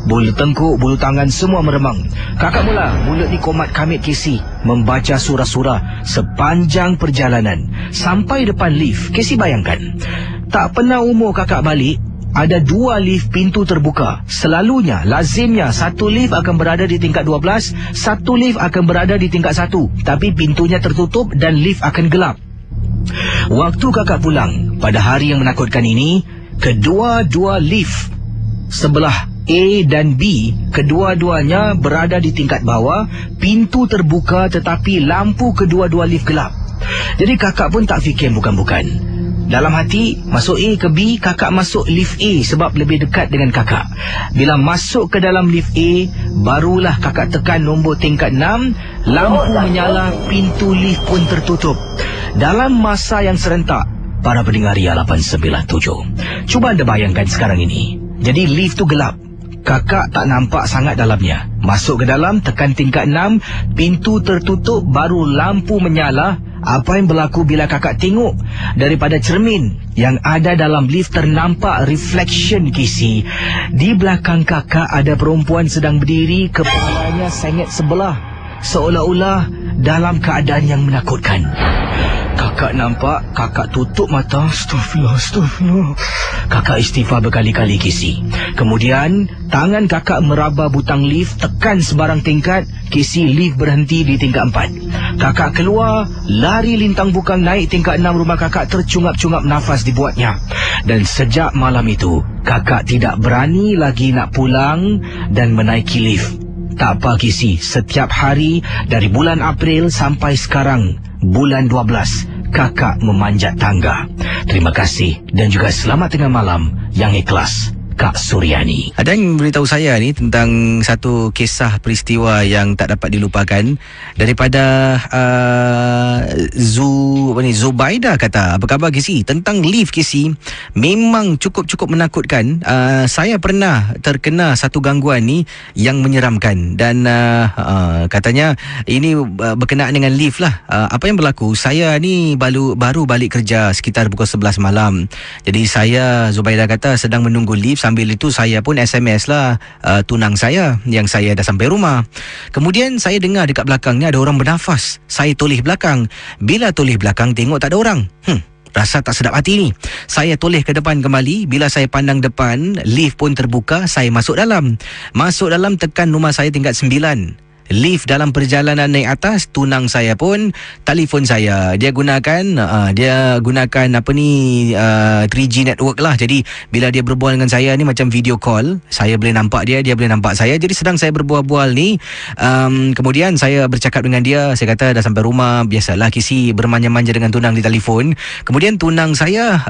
bulu tengkuk, bulu tangan semua meremang. Kakak mula mulut di komat kamit Kisi, membaca surah-surah sepanjang perjalanan sampai depan lift. Kisi bayangkan, tak pernah umur kakak balik ada 2 lift pintu terbuka. Selalunya, lazimnya satu lift akan berada di tingkat 12, satu lift akan berada di tingkat 1. Tapi pintunya tertutup dan lift akan gelap. Waktu kakak pulang pada hari yang menakutkan ini, kedua-dua lift sebelah A dan B, kedua-duanya berada di tingkat bawah. Pintu terbuka tetapi lampu kedua-dua lift gelap. Jadi kakak pun tak fikir bukan-bukan. Dalam hati, masuk A ke B, kakak masuk lift A sebab lebih dekat dengan kakak. Bila masuk ke dalam lift A, barulah kakak tekan nombor tingkat 6. Lampu menyala, pintu lift pun tertutup. Dalam masa yang serentak, para pendengar Ria 897, cuba anda bayangkan sekarang ini. Jadi lift tu gelap, kakak tak nampak sangat dalamnya. Masuk ke dalam, tekan tingkat 6, pintu tertutup, baru lampu menyala. Apa yang berlaku bila kakak tengok daripada cermin yang ada dalam lift, ternampak reflection Kisi. Di belakang kakak ada perempuan sedang berdiri, kepalanya sengit sebelah, seolah-olah dalam keadaan yang menakutkan. Kakak nampak, kakak tutup mata. Astaghfirullah. Kakak istighfar berkali-kali Kisi. Kemudian tangan kakak meraba butang lift, tekan sebarang tingkat. Kisi, lift berhenti di tingkat 4. Kakak keluar, lari lintang bukang naik tingkat 6 rumah kakak. Tercungap-cungap nafas dibuatnya. Dan sejak malam itu, kakak tidak berani lagi nak pulang dan menaiki lift. Tak apa Kisi, setiap hari dari bulan April sampai sekarang, bulan 12, kakak memanjat tangga. Terima kasih dan juga selamat tengah malam yang ikhlas. Kak Suryani. Ada yang beritahu saya ni tentang satu kisah peristiwa yang tak dapat dilupakan daripada Zubaida kata, apa khabar Kisi? Tentang lift Kisi, memang cukup menakutkan. Saya pernah terkena satu gangguan ni yang menyeramkan dan katanya ini berkenaan dengan lift lah. Apa yang berlaku, saya ni baru balik kerja sekitar pukul 11 malam. Jadi saya, Zubaida kata, sedang menunggu lift. Sambil itu saya pun SMS lah tunang saya yang saya dah sampai rumah. Kemudian saya dengar dekat belakang ni ada orang bernafas. Saya toleh belakang. Bila toleh belakang tengok tak ada orang. Rasa tak sedap hati ni. Saya toleh ke depan kembali. Bila saya pandang depan, lift pun terbuka. Saya masuk dalam. Tekan rumah saya tingkat 9. Lift dalam perjalanan naik atas, tunang saya pun telefon saya. Dia gunakan 3G network lah. Jadi bila dia berbual dengan saya ni macam video call, saya boleh nampak dia boleh nampak saya. Jadi sedang saya berbual-bual ni, kemudian saya bercakap dengan dia. Saya kata dah sampai rumah. Biasalah Kisi bermanja-manja dengan tunang di telefon. Kemudian tunang saya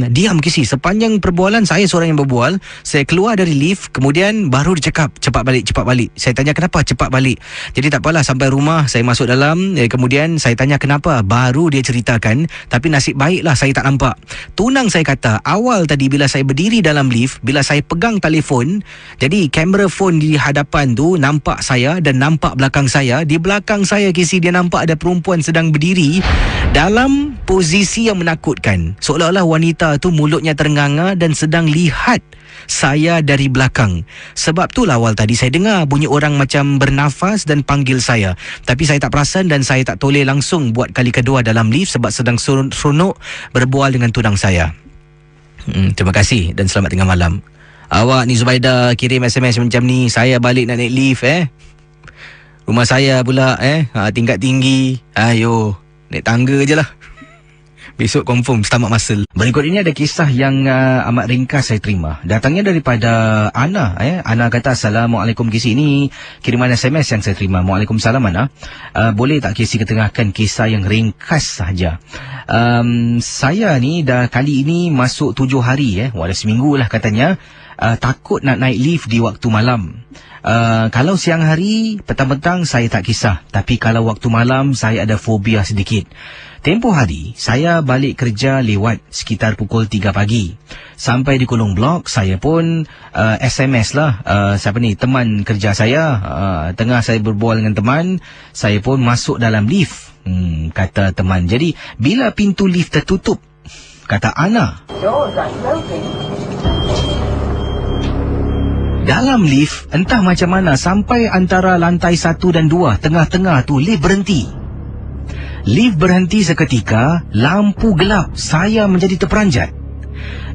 diam Kisi. Sepanjang perbualan saya seorang yang berbual. Saya keluar dari lift, kemudian baru dia cakap cepat balik. Saya tanya kenapa cepat balik. Jadi tak apalah, sampai rumah saya masuk dalam, kemudian saya tanya kenapa, baru dia ceritakan. Tapi nasib baiklah saya tak nampak. Tunang saya kata awal tadi bila saya berdiri dalam lift, bila saya pegang telefon, jadi kamera phone di hadapan tu nampak saya dan nampak belakang saya. Di belakang saya Kisi, dia nampak ada perempuan sedang berdiri dalam posisi yang menakutkan. Seolah-olah wanita tu mulutnya ternganga dan sedang lihat saya dari belakang. Sebab tu awal tadi saya dengar bunyi orang macam bernafas dan panggil saya. Tapi saya tak perasan dan saya tak toleh langsung buat kali kedua dalam lift sebab sedang seronok berbual dengan tunang saya. Terima kasih dan selamat tengah malam. Awak ni Zubaida kirim SMS macam ni, saya balik nak naik lift rumah saya pula tingkat tinggi. Ayo, naik tangga je lah. Besok confirm stomach muscle. Berikut ini ada kisah yang amat ringkas saya terima. Datangnya daripada Ana. Ana kata, Assalamualaikum Kisi. Ini kiriman SMS yang saya terima. Waalaikumsalam Ana. Boleh tak Kisi ketengahkan kisah yang ringkas saja? Saya ni dah kali ini masuk 7 hari. Dah seminggu lah katanya. Takut nak naik lift di waktu malam. Kalau siang hari, petang-petang saya tak kisah. Tapi kalau waktu malam, saya ada fobia sedikit. Tempoh hari, saya balik kerja lewat sekitar pukul 3 pagi. Sampai di Kolong Blok, saya pun SMS lah. Teman kerja saya. Tengah saya berbual dengan teman, saya pun masuk dalam lift. Kata teman. Jadi, bila pintu lift tertutup, kata Ana, dalam lift, entah macam mana, sampai antara lantai 1 dan 2, tengah-tengah tu lift berhenti. Lift berhenti seketika, lampu gelap, saya menjadi terperanjat.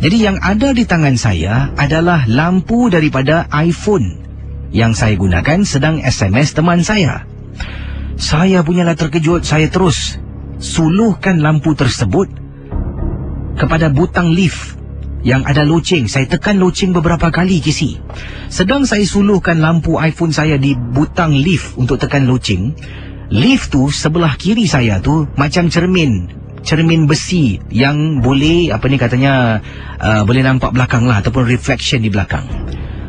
Jadi yang ada di tangan saya adalah lampu daripada iPhone yang saya gunakan sedang SMS teman saya. Saya punyalah terkejut, saya terus suluhkan lampu tersebut kepada butang lift yang ada loceng. Saya tekan loceng beberapa kali Kisi. Sedang saya suluhkan lampu iPhone saya di butang lift untuk tekan loceng, lift tu sebelah kiri saya tu macam cermin besi yang boleh boleh nampak belakang lah, ataupun reflection di belakang.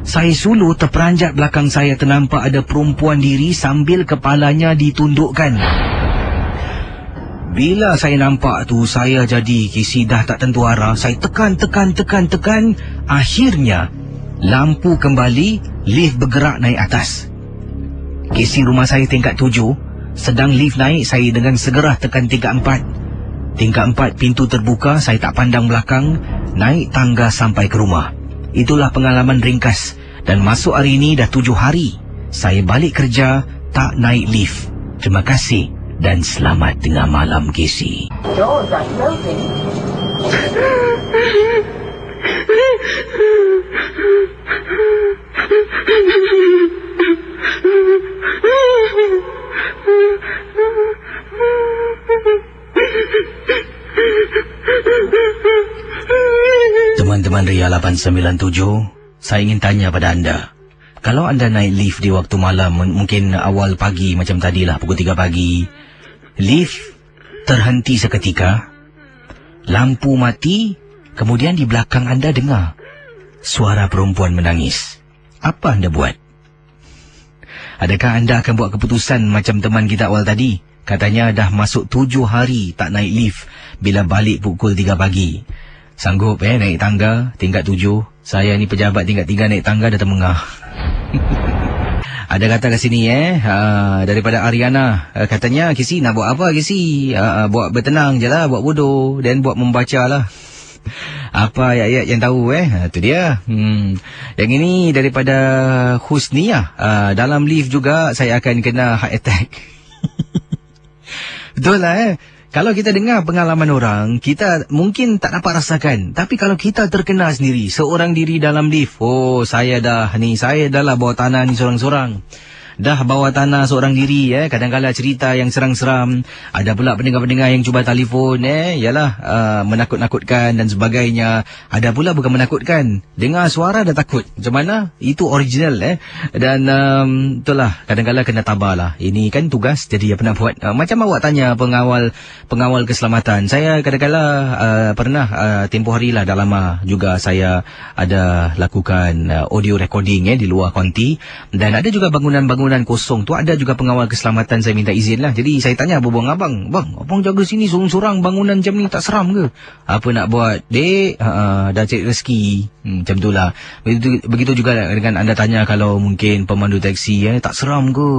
Saya suluh, terperanjat belakang saya ternampak ada perempuan diri sambil kepalanya ditundukkan. Bila saya nampak tu, saya jadi Kisi dah tak tentu arah. Saya tekan. Akhirnya lampu kembali, lift bergerak naik atas. Kisi, rumah saya tingkat 7. Sedang lift naik, saya dengan segera tekan tingkat 4. Tingkat 4 pintu terbuka, saya tak pandang belakang, naik tangga sampai ke rumah. Itulah pengalaman ringkas. Dan masuk hari ini dah 7 hari saya balik kerja tak naik lift. Terima kasih dan selamat tengah malam Kisi. Teman-teman Ria 897, saya ingin tanya pada anda. Kalau anda naik lift di waktu malam, mungkin awal pagi macam tadilah, pukul 3 pagi, lift terhenti seketika, lampu mati, kemudian di belakang anda dengar suara perempuan menangis. Apa anda buat? Adakah anda akan buat keputusan macam teman kita awal tadi? Katanya dah masuk 7 hari tak naik lift bila balik pukul 3 pagi. Sanggup naik tangga tingkat 7. Saya ni pejabat tingkat 3 naik tangga dah termengah. Ada kata kat sini daripada Ariana, katanya Kisi nak buat apa Kisi? Buat bertenang je lah, buat bodoh dan buat membaca lah. Apa ayat-ayat yang tahu tu dia. Yang ini daripada Husniyah. Dalam lift juga saya akan kena heart attack. Betul lah Kalau kita dengar pengalaman orang, kita mungkin tak dapat rasakan. Tapi kalau kita terkena sendiri, seorang diri dalam lift, saya dah lah bawah tanah ni sorang-sorang. Dah bawah tanah seorang diri kadang-kadang cerita yang seram-seram. Ada pula pendengar-pendengar yang cuba telefon menakut-nakutkan dan sebagainya. Ada pula bukan menakutkan, dengar suara dah takut. Macam mana? Itu original Dan itulah kadang-kadang kena tabahlah. Ini kan tugas, jadi apa nak buat. Macam awak tanya pengawal keselamatan. Saya kadang-kadang pernah tempoh hari lah, dah lama juga saya ada lakukan audio recording di luar konti. Dan ada juga bangunan kosong tu ada juga pengawal keselamatan, saya minta izin lah. Jadi saya tanya abang, abang jaga sini sorang-sorang, bangunan macam ni tak seram ke? Apa nak buat dek? Dah cari rezeki. Macam tu lah. Begitu juga dengan anda tanya kalau mungkin pemandu taksi tak seram ke?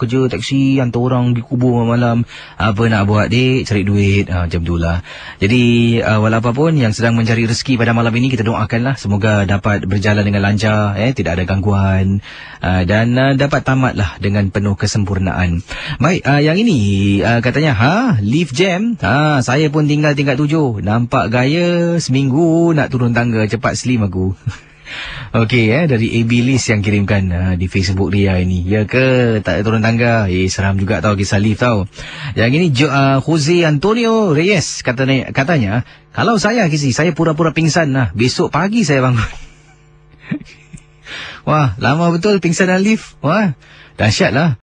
Kerja taksi hantar orang di kubur malam. Apa nak buat dek? Cari duit. Macam tu lah. Jadi walaupun yang sedang mencari rezeki pada malam ini, kita doakanlah semoga dapat berjalan dengan lancar, tidak ada gangguan, dan dapat tamat lah dengan penuh kesempurnaan. Baik, yang ini katanya lift jam. Saya pun tinggal tingkat 7. Nampak gaya seminggu nak turun tangga, cepat slim aku. Okey, dari AB List yang kirimkan di Facebook dia ini. Ya ke tak turun tangga? Seram juga tau kisah lift tau. Yang ini Jose Antonio Reyes katanya, kalau saya pura-pura pingsan lah, besok pagi saya bangun. Wah, lama betul pingsan dalam lift. Wah, dahsyat lah.